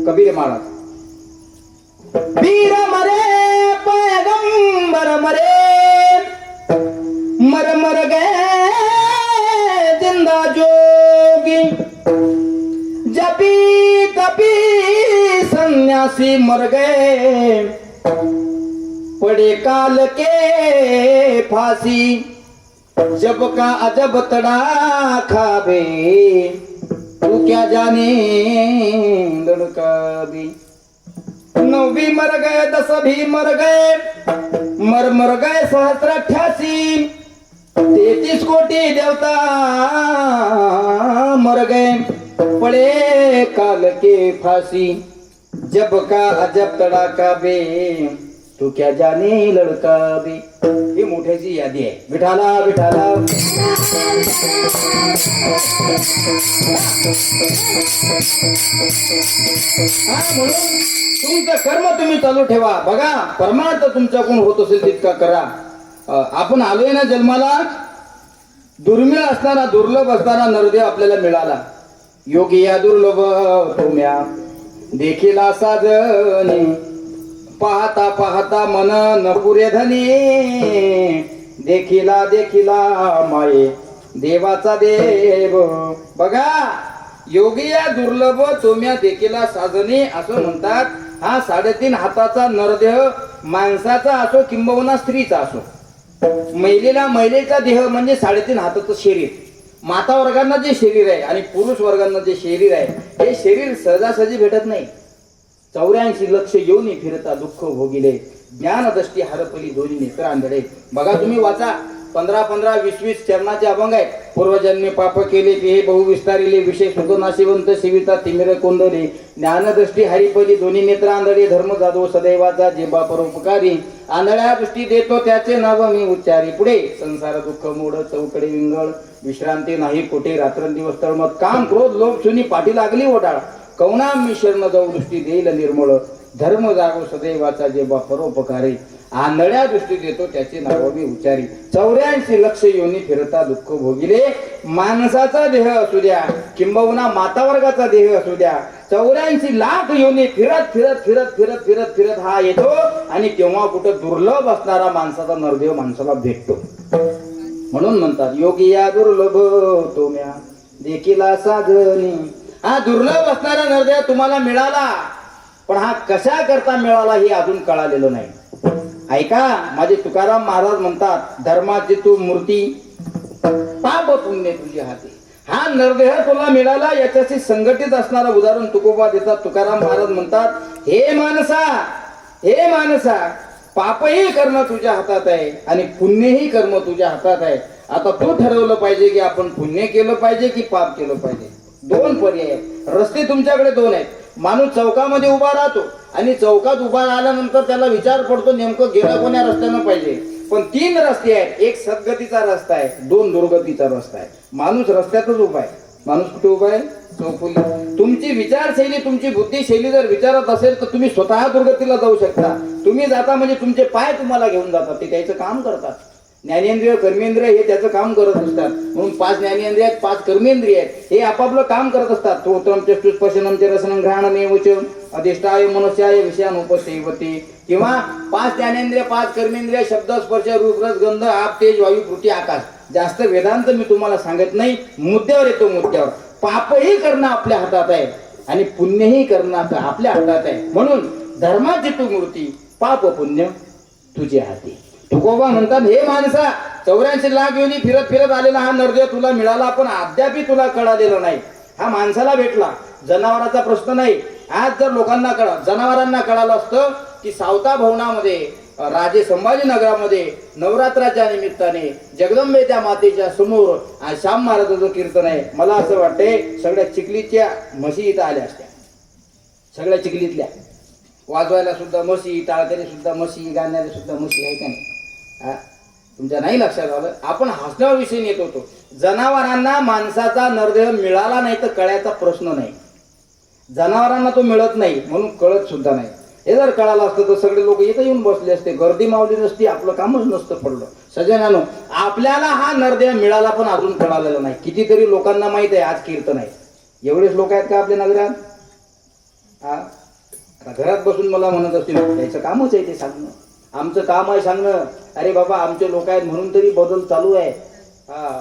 कबीर महाराज. पीर मरे पैगंबर मरे, मर मर गए जिंदा जोगी, जपी तपी सन्यासी मर गए, पड़े काल के फांसी, जब का अजब तड़ा खाबे, तू क्या जाने लड़का भी. 9 भी मर गए, 10 भी मर गए, मर मर गए सहस्त्र 33 कोटी देवता मर गए, पड़े काल के फांसी, जब का अजब तड़ाका बे, तू क्या जाने लड़का बे. ही मोठ्याची यादी आहे. विठाला विठाला. म्हणून तुमचं कर्म तुम्ही चालू ठेवा. बघा, परमार्थ तुमच्याकडून होत असेल तितका करा. आपण आलोय ना जन्माला, दुर्मिळ असताना दुर्लभ असताना नरदेव आपल्याला मिळाला. योगी या दुर्लभ तुम्या देखील साजनी, पाहता पाहता मन न पुरे धनी, देखिला देखिला माये देवाचा देव. बघा, योगिया दुर्लभ तोम्या देखिला साधने असं म्हणतात. हा 3.5 हाताचा नरदेह माणसाचा असो किंबहुना स्त्रीचा असो, महिलेचा देह म्हणजे 3.5 हाताचं शरीर. माता वर्गांना जे शरीर आहे आणि पुरुष वर्गांना जे शरीर आहे, हे शरीर सहजासहजी भेटत नाही. 84 लक्ष येऊन फिरता दुःख भोगिले, ज्ञानदृष्टी हरपली दोन्ही नेत्र आंधळे. बघा, तुम्ही वाचा, 15-15, 20-20 चरणाचे अभंग आहेत. पूर्वजन्मे पाप केले ते हे बहुविस्तारिले, विषय सुख नाशिवंत शिविता तिमिर कोंडले, ज्ञानदृष्टी हरिपली दोन्ही नेत्र आंधळे, धर्म जादव सदैवाचा जिबा परोपकारी, आंधळ्या दृष्टी देतो त्याचे नाव मी उच्चारी. पुढे संसार दुःख मोड चौकडे विंगळ, विश्रांती नाही कोठे रात्रंदिवस तळमत, काम क्रोध लोभ शुनी पाठी लागली ओढाळ, कवना मी शरण जाऊ दृष्टी देईल निर्मळ, धर्म जागो सदैवाचा जेबा परोपकारी, आंधळ्या दृष्टी देतो त्याचे नाव मी उच्चारी. 84 लक्ष योनी फिरता दुःख भोगिले, माणसाचा देह असू द्या किंबहुना माता वर्गाचा देह असू द्या, 84 लाख योनी फिरत फिरत फिरत फिरत फिरत फिरत हा येतो आणि तेव्हा कुठं दुर्लभ असणारा माणसाचा नरदेह माणसाला भेटतो. म्हणून म्हणतात योगिया दुर्लभ तोम्या देखिला साधनी. हा दुर्लभ असणारा नरदेह तुम्हाला मिळाला, पण हा कशा करता मिळाला हे अजून कळालेलं नाही. ऐका, माझे तुकाराम महाराज म्हणतात, धर्माची तू मूर्ती पाप पुण्य तुझी हाती. हा नरदेह तुला मिळाला, याच्याशी संघटित असणारा उदाहरण तुकोबा देतात. तुकाराम महाराज म्हणतात, हे माणसा पापही करणं तुझ्या हातात आहे आणि पुण्यही कर्म तुझ्या हातात आहे. आता तू ठरवलं पाहिजे की आपण पुण्य केलं पाहिजे की पाप केलं पाहिजे. 2 पर्याय आहेत, रस्ते तुमच्याकडे 2 आहेत. माणूस चौकामध्ये उभा राहतो आणि चौकात उभा राहिल्यानंतर त्याला विचार पडतो नेमकं गेलं कोण्या रस्त्यानं पाहिजे. पण 3 रस्ते आहेत, एक सद्गतीचा रस्ता आहे, 2 दुर्गतीचा रस्ता आहे. माणूस रस्त्यातच उभा आहे. माणूस कुठे उभा आहे? चौकुली. तुमची विचारशैली तुमची बुद्धिशैली जर विचारत असेल तर तुम्ही स्वतः दुर्गतीला जाऊ शकता. तुम्ही जाता म्हणजे तुमचे पाय तुम्हाला घेऊन जातात, ते त्याचं काम करतात. ज्ञानेंद्रिय कर्मेंद्रिय हे त्याचं काम करत असतात. म्हणून 5 ज्ञानेंद्रिय आहेत, 5 कर्मेंद्रिय आहेत, हे आपापलं काम करत असतात. श्रोत्रम चक्षुस्पर्शनम च रसनं घ्राणमेवच अधिष्ठाय मनुष्याय विषयानुपसेवते. किंवा 5 ज्ञानेंद्रिय 5 कर्मेंद्रिय शब्द स्पर्श रूप रस गंध आप तेज वायू पृथ्वी आकाश. जास्त वेदांत मी तुम्हाला सांगत नाही, मुद्द्यावर येतो. मुद्द्यावर पापही करणं आपल्या हातात आहे आणि पुण्यही करणं आपल्या हातात आहे. म्हणून धर्माची तू मूर्ती पाप पुण्य तुझ्या हाती. तुकोबा म्हणतात, हे माणसा 84 लाख योनी फिरत फिरत आलेला हा नरदेह तुला मिळाला, पण अद्यापही तुला कळालेलं नाही. हा माणसाला भेटला, जनावराचा प्रश्न नाही. आज जर लोकांना जनावरांना कळालं असतं की सावता भवनामध्ये राजे संभाजीनगरामध्ये नवरात्राच्या निमित्ताने जगदंबे त्या मातेच्या समोर श्याम महाराजाचं कीर्तन आहे, मला असं वाटतंय सगळ्या चिखलीच्या म्हशी इथं आल्या असत्या. सगळ्या चिखलीतल्या वाजवायला सुद्धा म्हशी, टाळकरी सुद्धा म्हशी, गाण्याला सुद्धा म्हशी आहे का नाही? तुमच्या नाही लक्षात आलं? आपण हसण्याविषयी येत होतो. जनावरांना माणसाचा नरदेह मिळाला नाही तर कळ्याचा प्रश्न नाही. जनावरांना तो मिळत नाही म्हणून कळत सुद्धा नाही. हे जर कळालं असतं तर सगळे लोक इथं येऊन बसले असते, गर्दी मावली नसती, आपलं कामच नसतं पडलं. सजनानो, आपल्याला हा नरदेह मिळाला पण अजून कळालेला नाही. कितीतरी लोकांना माहित आहे आज कीर्तन आहे. एवढेच लोक आहेत का आपल्या नगरात? घरात बसून मला म्हणत असतील त्याचं कामच आहे ते सांगणं, आमचं काम आहे सांगणं. अरे बाबा, आमचे लोक आहेत म्हणून तरी बदल चालू आहे.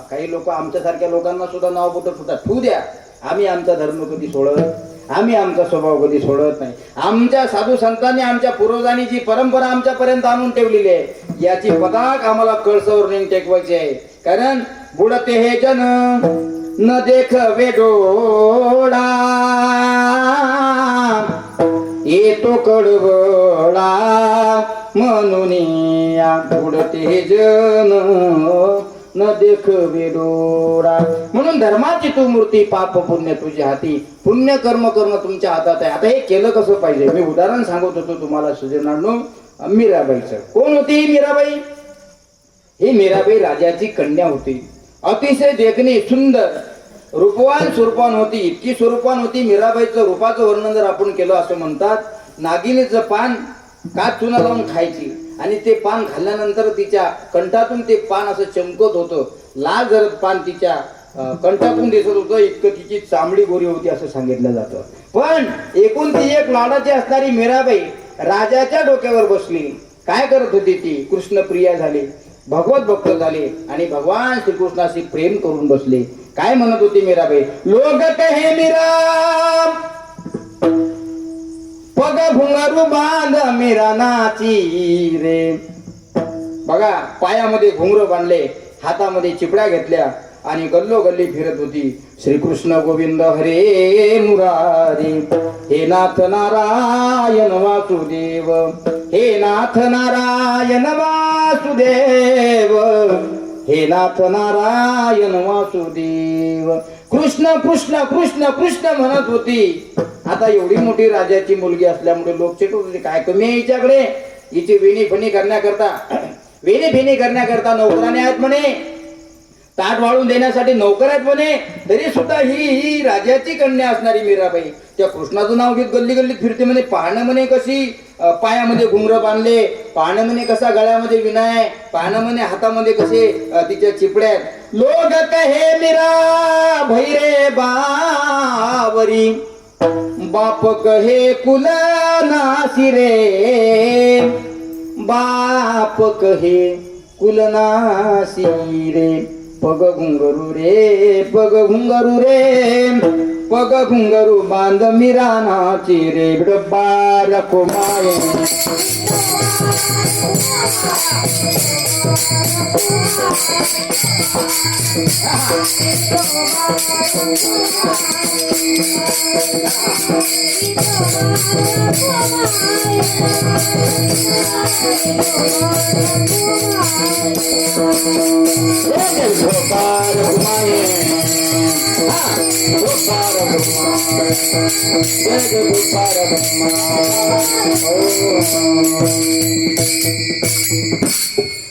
काही लोक आमच्यासारख्या लोकांना सुद्धा नाव बोट फुटा ठेवू द्या. आम्ही आमचा धर्म कधी सोडत, आम्ही आमचा स्वभाव कधी सोडत नाही. आमच्या साधू संतांनी, आमच्या पूर्वजांनी जी परंपरा आमच्यापर्यंत आणून ठेवलेली आहे, याची पताक आम्हाला कळसावर नेऊन टेकवायची आहे. कारण बुडते हे जन न देखवे डोळा, येतो कडवळा म्हणून बुडते जन न देखवे डोळा. म्हणून धर्माची तू मूर्ती पाप पुण्य तुझ्या हाती. पुण्य कर्म करणं तुमच्या हातात आहे. आता हे केलं कसं पाहिजे? मी उदाहरण सांगत होतो तुम्हाला सुजनांनो, मीराबाईचं. कोण होती ही मीराबाई? ही मीराबाई राजाची कन्या होती. अतिशय देखणी, सुंदर, रूपवान स्वरूपान होती. इतकी स्वरूपान होती मीराबाईचं रूपाचं वर्णन जर आपण केलं असं म्हणतात, नागिनीचं पान कात चुना लावून खायची आणि ते पान खाल्ल्यानंतर तिच्या कंठातून ते पान असं चमकत होतं. लाल जरद पान तिच्या कंठातून दिसत होतं. इतकं तिची चामडी गोरी होती असं सांगितलं जातं. पण एकूण ती एक लाडाची असणारी मीराबाई राजाच्या डोक्यावर बसली. काय करत होती ती? कृष्ण प्रिया झाली, भगवत भक्त झाले आणि भगवान श्रीकृष्णाशी प्रेम करून बसले. काय म्हणत होती मीराबाई? लोग कहे मीरा पग घुंगरू बांध मीरा नाची रे. बघा, पायामध्ये घुंगरू बांधले, हातामध्ये चिपड्या घेतल्या आणि गल्लोगल्ली फिरत होती. श्रीकृष्ण गोविंद हरे मुरारी, हे नाथ नारायण वासुदेव, हे नाथ नारायण वासुदेव, हे नाथ नारायण वासुदेव. कृष्ण कृष्ण कृष्ण कृष्ण म्हणत होती. आता एवढी मोठी राजाची मुलगी असल्यामुळे लोक चिटत होते, काय कमी आहे हिच्याकडे? हिची वेणी फणी करण्याकरता नोकराने आहेत म्हणे, ताट वाळून देण्यासाठी नोकर आहेत म्हणे. तरी सुद्धा ही राजाची कन्या असणारी मीराबाई त्या कृष्णाचं नाव घेत गल्ली गल्लीत फिरते म्हणे. पाहणं म्हणे कशी पायामध्ये घुंगरं बांधले, पाहणं म्हणे कसा गळ्यामध्ये विनाय, पाहणं म्हणे हातामध्ये कसे तिच्या चिपड्या. लोग कहे मीरा भैरे बावरी, बाप कहे कुल नासी रे, बाप कहे कुल नासी रे. पग घुंगरू रे, पग घुंगरू रे, पग घुंगरू बांध मीरा नाची रे. डब्बा रखो माये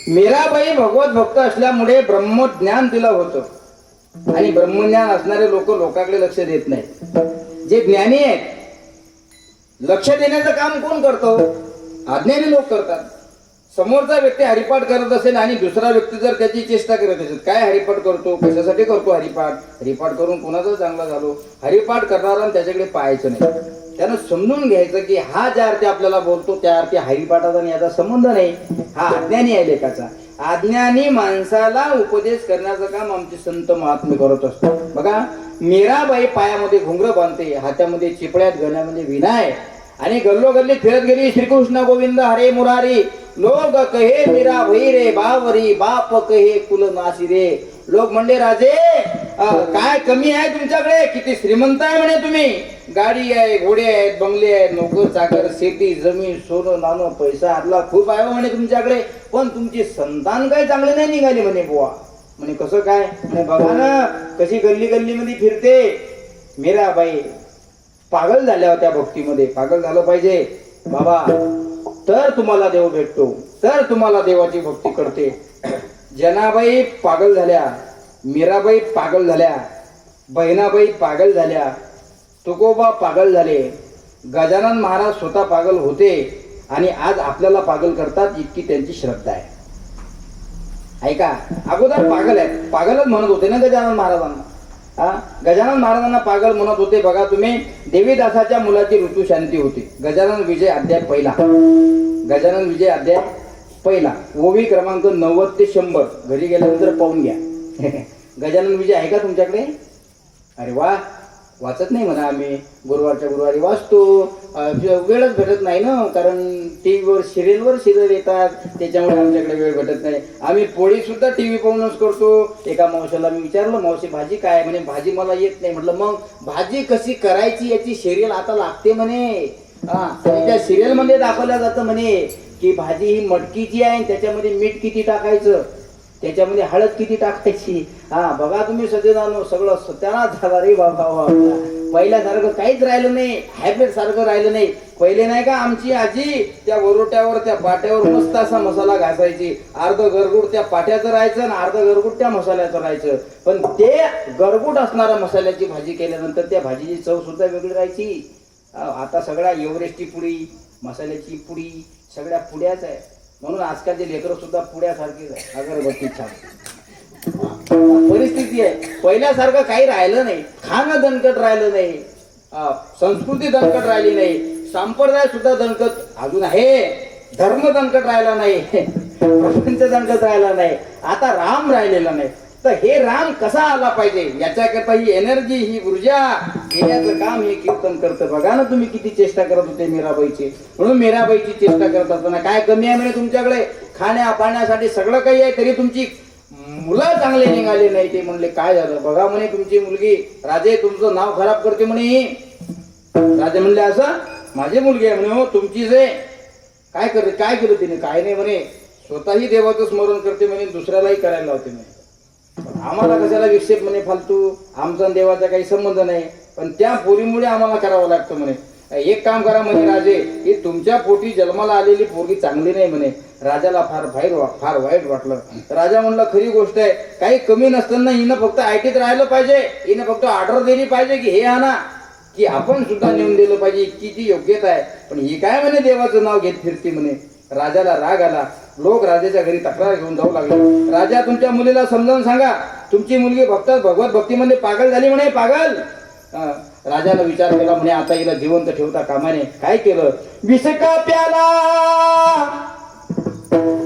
मीराबाई भगवत भक्त असल्यामुळे ब्रह्मज्ञान तिला होतं आणि ब्रह्मज्ञान असणारे लोक लोकांकडे लक्ष देत नाही. जे ज्ञानी आहेत लक्ष देण्याचं काम कोण करतो? अज्ञानी लोक करतात. समोरचा व्यक्ती हरिपाठ करत असेल आणि दुसरा व्यक्ती जर त्याची चेष्टा करत असेल, काय हरिपाठ करतो, कशासाठी करतो हरिपाठ, हरिपाठ करून कोणाचा चांगला झालो, हरिपाठ करणारा त्याच्याकडे पाहायचं नाही. त्यानं समजून घ्यायचं की हा ज्या अर्थी आपल्याला बोलतो त्या अर्थी हरिपाठाचा याचा संबंध नाही, हा अज्ञानी आहे लेखाचा. अज्ञानी माणसाला उपदेश करण्याचं काम आमचे संत महात्मे करत असतो. बघा, मीराबाई पायामध्ये घुंगरं बांधते, हातामध्ये चिपड्यात, गळ्यामध्ये विनाय आणि गल्लोगल्ली फिरत गेली. श्रीकृष्ण गोविंद हरे मुरारी, लोग कहे मीरा भैरे बावरी, बाप कहे कुल नासी रे. लोक म्हणले, राजे काय कमी आहे तुमच्याकडे? किती श्रीमंत आहे म्हणे तुम्ही. गाडी आहे, घोडे आहेत, बंगले आहेत, नोकर चाकर, शेती जमीन, सोनं नाणं, पैसा आपला खूप आहे म्हणे तुमच्याकडे, पण तुमची संतान काय चांगले नाही निघाली म्हणे बुवा. म्हणे कसं काय? म्हणे बघा ना कशी गल्ली गल्लीमध्ये फिरते. मीराबाई पागल झाल्या होत्या भक्तीमध्ये. पागल झालं पाहिजे बाबा, तर तुम्हाला देव भेटतो, तर तुम्हाला देवाची भक्ती करते. जनाबाई पागल झाल्या, मीराबाई पागल झाल्या, बहिणाबाई पागल झाल्या, तुकोबा पागल झाले, गजानन महाराज स्वतः पागल होते आणि आज आपल्याला पागल करतात, इतकी त्यांची श्रद्धा आहे. ऐका, अगोदर पागल आहेत, पागलच म्हणत होते ना गजानन महाराजांना. गजानन महाराजांना पागल म्हणत होते. बघा तुम्ही, देवीदासाच्या मुलाची ऋतुशांती होती. गजानन विजय अध्याय पहिला, गजानन विजय अध्याय पहिला, ओवी क्रमांक 90 ते 100 घरी गेल्यानंतर पाहून घ्या. गजानन विजय आहे का तुमच्याकडे? अरे वा, वाचत नाही म्हणा आम्ही, गुरुवारच्या गुरुवारी वाचतो. वेळच भेटत नाही ना, कारण टीव्हीवर सिरियल येतात, त्याच्यामुळे आमच्याकडे वेळ भेटत नाही. आम्ही पोळी सुद्धा टीव्ही पाहूनच करतो. एका मावशीला मी विचारलं, मावशी भाजी काय? म्हणे भाजी मला येत नाही. म्हटलं मग भाजी कशी करायची याची सिरियल आता लागते म्हणे. त्या सिरियल मध्ये दाखवल्या जातं म्हणे की भाजी ही मटकीची आहे, त्याच्यामध्ये मीठ किती टाकायचं, त्याच्यामध्ये हळद किती टाकायची. बघा तुम्ही सगळं सत्यानाश झाला रे बाबा. पहिल्यासारखं काहीच राहिलं नाही, हायब्रिड सारखं राहिलं नाही. पहिले नाही का आमची आजी त्या वरोट्यावर, त्या पाट्यावर मस्त असा मसाला घासायची. अर्ध गरगुट त्या पाट्याचं राहायचं आणि अर्ध गरगुट त्या मसाल्याचं राहायचं. पण ते गरगुट असणाऱ्या मसाल्याची भाजी केल्यानंतर त्या भाजीची चव सुद्धा वेगळी राहायची. आता सगळ्या एव्हरेस्टची पुडी, मसाल्याची पुडी, सगळ्या पुड्याच आहे. म्हणून आजकालचे लेकरं सुद्धा पुड्यासारखीच आहे, अगरबत्ती छान परिस्थिती आहे. पहिल्यासारखं काही राहिलं नाही, खाणं दणकट राहिलं नाही, संस्कृती दणकट राहिली नाही. संप्रदाय सुद्धा दणकट अजून आहे, धर्म दणकट राहिला नाही, प्रपंच दणकट राहिला नाही, आता राम राहिलेला नाही. तर हे राम कसा आला पाहिजे याच्याकरता ही एनर्जी, ही ऊर्जा घेण्याचं काम हे कीर्तन करतं. बघा ना तुम्ही किती चेष्टा करत होते मीराबाईची. म्हणून मीराबाईची चेष्टा करत असताना काय कमी आहे म्हणे तुमच्याकडे, खाण्या पाण्यासाठी सगळं काही आहे, तरी तुमची मुलं चांगले निघाले नाही. ते म्हणले काय झालं, बघा म्हणे तुमची मुलगी राजे तुमचं नाव खराब करते म्हणे. राजे म्हणले असं, माझी मुलगी आहे म्हणे. हो तुमची जे काय करते, काय केलं तिने, काय नाही म्हणे, स्वतःही देवाचं स्मरण करते म्हणे, दुसऱ्यालाही करायला लावते म्हणे. आम्हाला कशाला विक्षेप म्हणे फालतू, आमचा देवाचा काही संबंध नाही, पण त्या पोरीमुळे आम्हाला करावं लागतं म्हणे. एक काम करा म्हणे राजे, ही तुमच्या पोटी जन्माला आलेली पोरगी चांगली नाही म्हणे. राजाला फार वाईट वाटलं. राजा म्हणला खरी गोष्ट आहे, काही कमी नसताना हिनं फक्त आयटीत राहिलं पाहिजे, हिनं फक्त ऑर्डर दिली पाहिजे की हे आणा, की आपण सुद्धा नेऊन दिलं पाहिजे, इतकी ती योग्यता आहे. पण ही काय म्हणे देवाचं नाव घेत फिरती म्हणे. राजाला राग आला. लोक राजाच्या घरी तक्रार घेऊन जाऊ लागले. राजा तुमच्या मुलीला समजावून सांगा, तुमची मुलगी भगवत भक्तीमध्ये पागल झाली म्हणे, पागल. राजाने विचार केला म्हणे आता हिला जिवंत ठेवता कामाने. काय केलं, विष का प्याला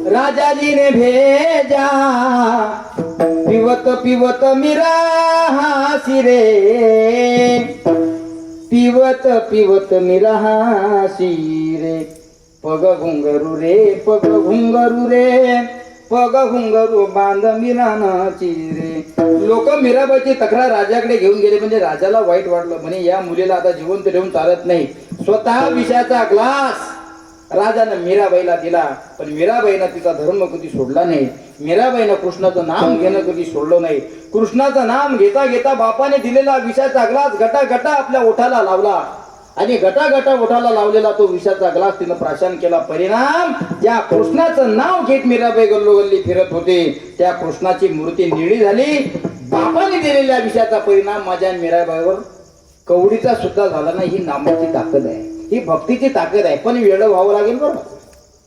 राजाजीने भेजा, पिवत पिवत मीरा हासी रे, पिवत पिवत मीरा हासी रे, पग घुंगरू रे, पग घुंगरू रे, पग घुंगरू बांध मीरानाची रे. लोक मीराबाईची तक्रार राजाकडे घेऊन गेले. म्हणजे राजाला वाईट वाटलं, म्हणे या मुलीला आता जिवंत ठेवून चालत नाही. स्वतः विषयाचा ग्लास राजानं मीराबाईला दिला, पण मीराबाईनं तिचा धर्म कधी सोडला नाही. मीराबाईनं कृष्णाचं नाम घेणं कधी सोडलं नाही. कृष्णाचं नाम घेता घेता बापाने दिलेला विषाचा ग्लास गटा गटा आपल्या ओठाला लावला, आणि गटा गटा ओठाला लावलेला तो विषाचा ग्लास तिनं प्राशन केला. परिणाम, ज्या कृष्णाचं नाव घेत मीराबाई गल्लोगल्ली फिरत होते, त्या कृष्णाची मूर्ती निळी झाली. बापाने दिलेल्या विषाचा परिणाम माझ्या मीराबाईवर कवडीचा सुद्धा झाला नाही. ही नामाची ताकद आहे, ही भक्तीची ताकद आहे. पण वेळ व्हावं लागेल बरं.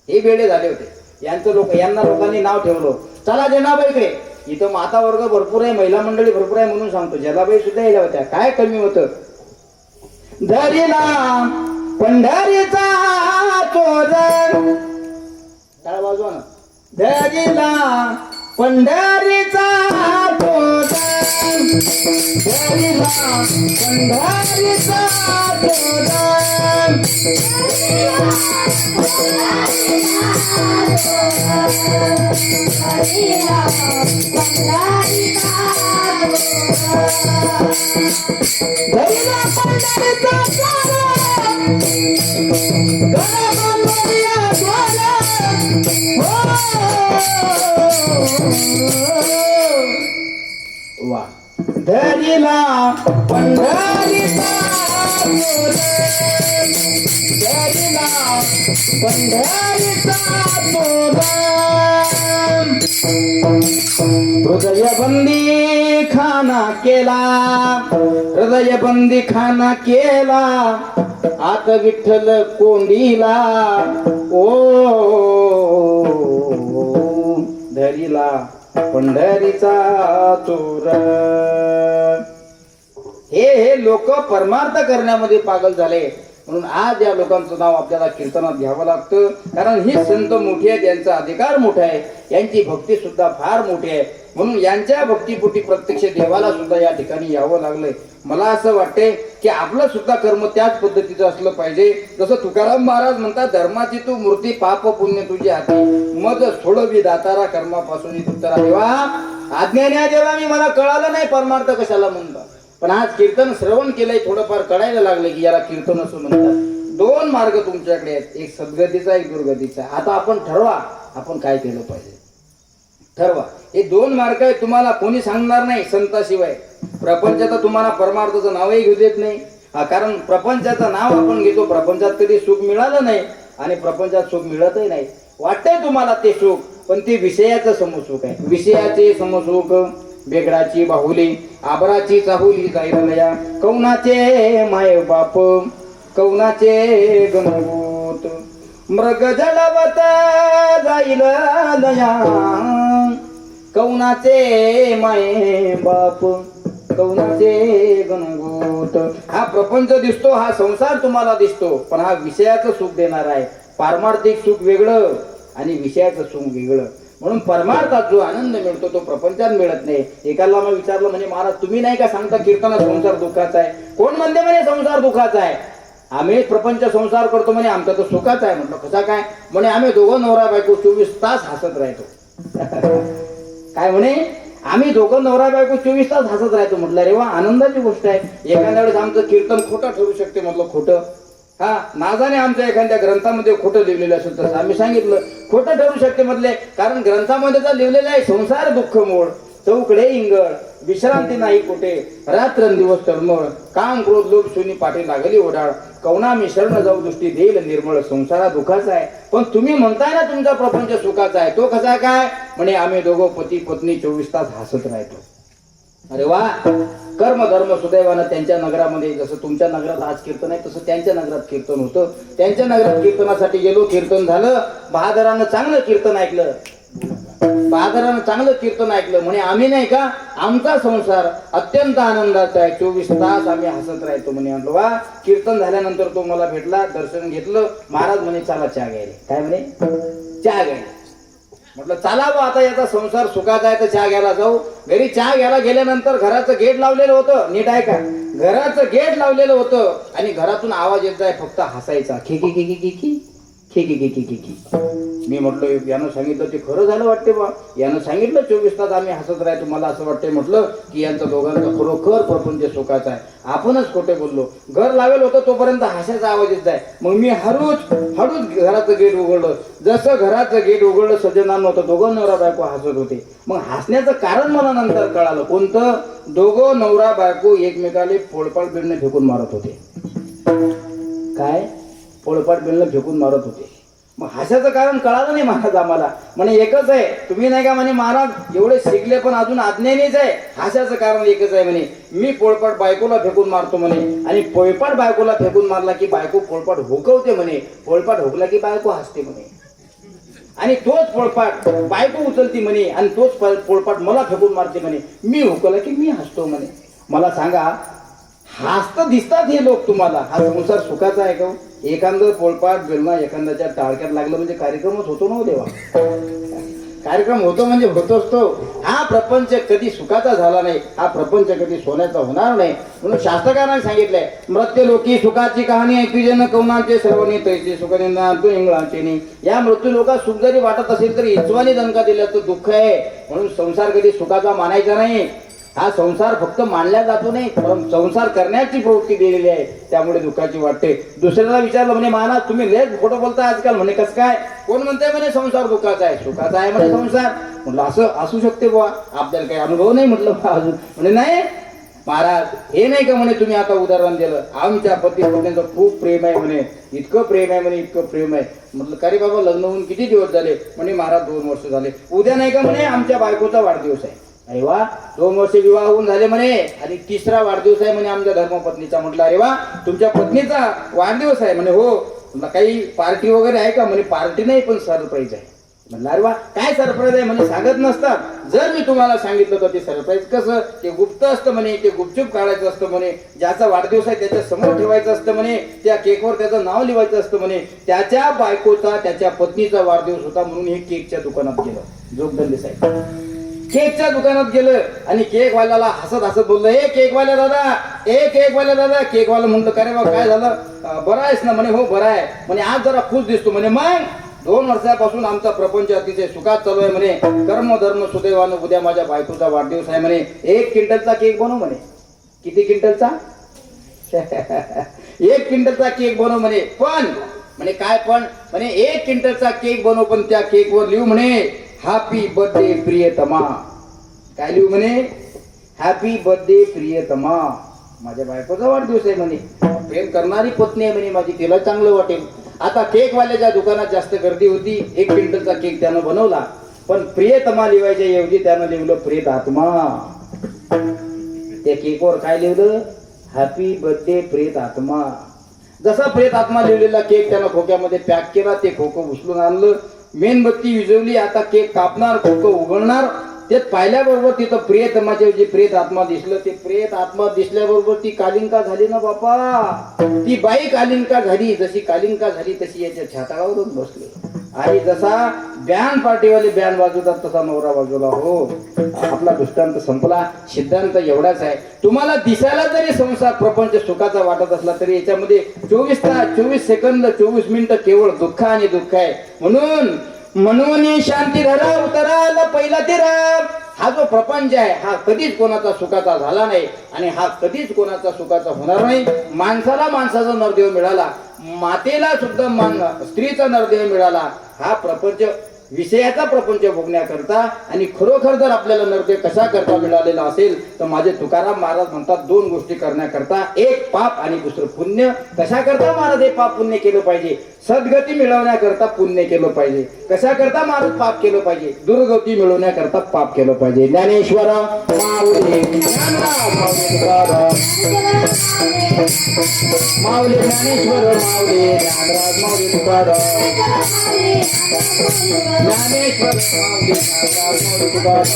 हे वेळे झाले होते यांना लोकांनी नाव ठेवलं, चला जनाबाईकडे. इथं माता वर्ग भरपूर आहे, महिला मंडळी भरपूर आहे म्हणून सांगतो. जनाबाई सुद्धा यायला होत्या. काय कमी होतं, धरिला पंढरीचा चोर, काय वाजवा ना, धरिला पंढरीचा चोर, धरिला पंढरीचा चोर, धरिला पंढरीचा वा, धरिला पंढरीचा चोर, धरिला पंढरीचा चोर, हृदयबंदी खाना केला, हृदयबंदी खाना केला, आत विठ्ठल कोंडीला, ओ धरिला पंढरीचा चोर. हे लोक परमार्थ करण्यामध्ये पागल झाले. म्हणून आज या लोकांचं नाव आपल्याला कीर्तनात घ्यावं लागतं, कारण ही संत मोठी आहेत, यांचा अधिकार मोठा आहे, यांची भक्ती सुद्धा फार मोठी आहे. म्हणून यांच्या भक्तीपोटी प्रत्यक्ष देवाला सुद्धा या ठिकाणी यावं लागलंय. मला असं वाटतंय की आपलं सुद्धा कर्म त्याच पद्धतीचं असलं पाहिजे. जसं तुकाराम महाराज म्हणतात, धर्माची तू मूर्ती पाप पुण्य तुझी हाती, मज सोडवी दातारा कर्मापासून तुतरा. देवा आज्ञा देवा, मी मला कळालं नाही परमार्थ कशाला म्हणतात, पण आज कीर्तन श्रवण केलंय, थोडंफार कळायला लागले की याला कीर्तन असं म्हणतात. दोन मार्ग तुमच्याकडे आहेत, एक सद्गतीचा, एक दुर्गतीचा. आता आपण ठरवा आपण काय केलं पाहिजे, ठरवा. हे दोन मार्ग आहेत, तुम्हाला कोणी सांगणार नाही संताशिवाय. प्रपंचाचं तुम्हाला परमार्थाचं नावही घेऊ देत नाही, कारण प्रपंचाचं नाव आपण घेतो, प्रपंचात कधी सुख मिळालं नाही आणि प्रपंचात सुख मिळतही नाही. वाटतंय तुम्हाला ते सुख, पण ते विषयाचं समसुख आहे. विषयाचे समसुख बेगडाची बाहुली, आबराची चाहुली जाईल लया, कौनाचे माय बाप, कौनाचे गणभूत, मृग जलवत जाईल लया, कौनाचे माय बाप. कवनाचे गणगोत. हा प्रपंच दिसतो, हा संसार तुम्हाला दिसतो, पण हा विषयाचं सुख देणार आहे. पारमार्थिक सुख वेगळं आणि विषयाचं सुख वेगळं. म्हणून परमार्थात जो आनंद मिळतो तो प्रपंचात मिळत नाही. एकाला मग विचारलं, म्हणजे महाराज तुम्ही नाही का सांगता कीर्तनात संसार दुःखाचा आहे? कोण म्हणते म्हणे संसार दुःखाचा आहे? आम्ही प्रपंच संसार करतो म्हणे, आमचा तर सुखाचा आहे. म्हटलं कसा काय? म्हणे आम्ही दोघं नवरा बायको 24 तास हसत राहतो. काय म्हणे? आम्ही दोघं नवरा बायको 24 तास हसत राहतो. म्हटलं रे वा, आनंदाची गोष्ट आहे. एखाद्या वेळेस आमचं कीर्तन खोटं ठरू शकते. म्हटलं खोटं? हा, नाजाने आमच्या एखाद्या ग्रंथामध्ये खोटं लिहिलेलं असेल तर आम्ही सांगितलं खोटं ठरू शकते म्हटले, कारण ग्रंथामध्ये तर लिहिलेलं आहे संसार दुःख मोड, चौकडे इंगळ, विश्रांती नाही कुठे, रात्रंदिवस तळमळ, काम क्रोध लोभ शून्य पाठी लागली ओढाळ, कवना मी शरण जाऊ दृष्टी देईल निर्मळ. संसारा दुःखाचा आहे, पण तुम्ही म्हणताय ना तुमचा प्रपंच सुखाचा आहे. तो कसा काय? म्हणे आम्ही दोघं पती पत्नी 24 तास हसत राहतो. अरे वा, कर्म धर्म सुदैवानं त्यांच्या नगरामध्ये, जसं तुमच्या नगरात आज कीर्तन आहे तसं त्यांच्या नगरात कीर्तन होतं. त्यांच्या नगरात कीर्तनासाठी गेलो, कीर्तन झालं. बहादरानं चांगलं कीर्तन ऐकलं, बहादरानं चांगलं कीर्तन ऐकलं. म्हणे आम्ही नाही का, आमचा संसार अत्यंत आनंदाचा आहे, 24 तास आम्ही हसत राहतो. म्हणे म्हणलो वा. कीर्तन झाल्यानंतर तो मला भेटला, दर्शन घेतलं. महाराज म्हणे चला चहा घ्यायला. काय म्हणे? चहा घ्यायला. म्हटलं चला बा, आता याचा संसार सुखाचा आहे तर चहा घ्यायला जाऊ. घरी चहा घ्यायला गेल्यानंतर घराचं गेट लावलेलं होतं. नीट आहे का? घराचं गेट लावलेलं होतं आणि घरातून आवाज येत आहे फक्त हसायचा, खी खी खी खी खी खी खी खी खी खी खी खी. मी म्हटलं यानं सांगितलं ते खरं झालं वाटते बा. यानं सांगितलं 24 तास आम्ही हसत राहतो. मला असं वाटतंय म्हटलं की यांचं दोघांचं खरोखर प्रपंच सुखाचा आहे. आपणच खोटे बोललो. घर लावेल होतं तोपर्यंत हसायचा आवाज येत आहे. मग मी हळूच घराचं गेट उघडलं. जसं घराचं गेट उघडलं सज्जनांना होतं, दोघं नवरा बायको हसत होते. मग हसण्याचं कारण मला नंतर कळालं. कोणतं? दोघं नवरा बायको एकमेकाले पोळपाट बिळणं फेकून मारत होते. काय? पोळपाट बिळणं फेकून मारत होते. मग हसायचं कारण कळालं नाही महाराज आम्हाला. म्हणे एकच आहे. तुम्ही नाही का म्हणे महाराज एवढे शिकले पण अजून अज्ञानीच आहे. हसायचं कारण एकच आहे म्हणे, मी पोळपाट बायकोला फेकून मारतो म्हणे, आणि पोळपाट बायकोला फेकून मारला की बायको पोळपाट हुकवते म्हणे, पोळपाट हुकला की बायको हसते म्हणे, आणि तोच पोळपाट बायको उचलती म्हणे, आणि तोच पोळपाट मला फेकून मारते म्हणे, मी हुकला की मी हसतो म्हणे. मला सांगा, हसत दिसतात हे लोक तुम्हाला, हा संसार सुखाचा आहे का? एखादं पोळपाट बेलणं एखाद्याच्या टाळक्यात लागलं म्हणजे कार्यक्रमच होतो ना देवा. कार्यक्रम होतो म्हणजे होतोच तो. हा प्रपंच कधी सुखाचा झाला नाही, हा प्रपंच कधी सोन्याचा होणार नाही. म्हणून शास्त्रकारांनी सांगितलंय, मृत्यू लोकी सुखाची कहाणी ऐकू जन कवनाचे सर्वने तैसे सुखनिंदा तू इंगळाचे नाही. या मृत्यू लोकात सुख जरी वाटत असेल तरी इच्छवानी दणका दिल्याचं दुःख आहे. म्हणून संसार कधी सुखाचा मानायचा नाही. हा संसार फक्त मानला जातो नाही, पण संसार करण्याची प्रवृत्ती दिलेली आहे, त्यामुळे दुःखाची वाटते. दुसऱ्याला विचारलं म्हणे महाराज तुम्ही लेच खोटं बोलताय आजकाल. म्हणे कसं काय? कोण म्हणताय म्हणे संसार दुःखाचा आहे? सुखाचा आहे म्हणे संसार. म्हटलं असं असू शकते बुवा, आपल्याला काही अनुभव नाही. म्हटलं अजून. म्हणे नाही महाराज, हे नाही का म्हणे तुम्ही आता उदाहरण दिलं, आमच्या पती पत्नीचं खूप प्रेम आहे म्हणे, इतकं प्रेम आहे म्हणे, इतकं प्रेम आहे. म्हटलं का रे बाबा, लग्न होऊन किती दिवस झाले? म्हणे महाराज 2 वर्ष झाले. उद्या नाही का म्हणे आमच्या बायकोचा वाढदिवस आहे. अरे वा, 2 वर्ष विवाह होऊन झाले म्हणे, आणि 3रा वाढदिवस आहे म्हणे आमच्या धर्मपत्नीचा. म्हटलं अरे वा, तुमच्या पत्नीचा वाढदिवस आहे म्हणे. हो. म्हटलं काही पार्टी वगैरे आहे का? म्हणे पार्टी नाही, पण सरप्राईज आहे. म्हटलं अरे वा, काय सरप्राईज आहे? म्हणे सांगत नसतात. जर मी तुम्हाला सांगितलं तर ते सरप्राईज कसं, ते गुप्त असतं म्हणे, ते गुपचूप काढायचं असतं म्हणे, ज्याचा वाढदिवस आहे त्याच्या समोर ठेवायचं असतं म्हणे, त्या केकवर त्याचं नाव लिहायचं असतं म्हणे. त्याच्या बायकोचा, त्याच्या पत्नीचा वाढदिवस होता म्हणून हे केकच्या दुकानात गेलं. जोगदंडे साहेब केकच्या दुकानात गेलं आणि केकवाल्याला हसत हसत बोललं, ए केकवाल्या दादा, ए केकवाल्या दादा. केकवाला म्हणलं का रे बा काय झालं? बरं आहेस ना? म्हणे हो बरं आहे. म्हणे आज जरा खुश दिसतो. म्हणे मग 2 वर्षापासून आमचा प्रपंच अतिशय सुखात चालू आहे म्हणे, कर्म धर्म सुदैवानं उद्या माझ्या बायकोचा वाढदिवस आहे म्हणे, 1 क्विंटलचा केक बनव म्हणे. किती क्विंटलचा? 1 क्विंटलचा केक बनव म्हणे. पण म्हणे काय पण? म्हणे 1 क्विंटलचा केक बनव, पण त्या केकवर लिहू म्हणे हॅपी बर्थडे प्रियतमा. काय लिहू म्हणे? हॅपी बर्थडे प्रियतमा. माझ्या बायकोचा वाढदिवस आहे म्हणे, प्रेम करणारी पत्नी आहे म्हणे माझी, तिला चांगलं वाटेल. आता केकवाल्याच्या दुकानात जास्त गर्दी होती. 1 क्विंटलचा केक त्यानं बनवला, पण प्रियतमा लिहायच्या ऐवजी त्यानं लिहिलं प्रेत आत्मा. त्या केकवर काय लिहिलं? हॅपी बर्थडे प्रेत आत्मा. जसा प्रेत आत्मा लिहिलेला केक त्यानं खोक्यामध्ये पॅक केला. ते खोकं उचलून आणलं, मेणबत्ती विझवली. आता केक कापणार, खोकं उघडणार, ते पाहिल्याबरोबर तिथं प्रेतमाचे जे प्रेत आत्मा दिसलं, ते प्रेत आत्मा दिसल्याबरोबर ती कालिंका झाली ना बापा. ती बाई कालिंका झाली. जशी कालिंका झाली तशी याच्या छाताळावरच बसले. आणि जसा बॅन पार्टीवाले बॅन वाजवतात तसा नवरा वाजवला. हो, आपला दृष्टांत संपला. सिद्धांत एवढाच आहे, तुम्हाला दिसायला जरी संसार प्रपंच सुखाचा वाटत असला तरी याच्यामध्ये 24 तास 24 सेकंद 24 मिनिटं केवळ दुःख आणि दुःख आहे. म्हणून शांती धरा उतराला पहिला ते राम. हा जो प्रपंच आहे हा कधीच कोणाचा सुखाचा झाला नाही आणि हा कधीच कोणाचा सुखाचा होणार नाही. माणसाला माणसाचा नरदेव मिळाला, मातेला सुद्धा स्त्रीचा नरदेव मिळाला. हा प्रपंच विषयाचा प्रपंच भोगण्याकरता आणि खरोखर जर आपल्याला नरदेव कशा करता मिळालेला असेल तर माझे तुकाराम महाराज म्हणतात 2 गोष्टी करण्याकरता, एक पाप आणि दुसरं पुण्य. कशा करता महाराज हे पाप पुण्य केलं पाहिजे? सद्गती मिळवण्याकरता पुण्य केलं पाहिजे. कशा करता महाराज पाप केलं पाहिजे? दुर्गती मिळवण्याकरता पाप केलं पाहिजे. ज्ञानेश्वर माऊली ज्ञानराज माऊली ज्ञानेश्वर माऊली ज्ञानराज माऊली तुकाराम ज्ञानेश्वर माऊली ज्ञानराज माऊली तुकाराम.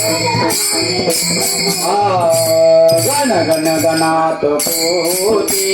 गण गण गणात पोती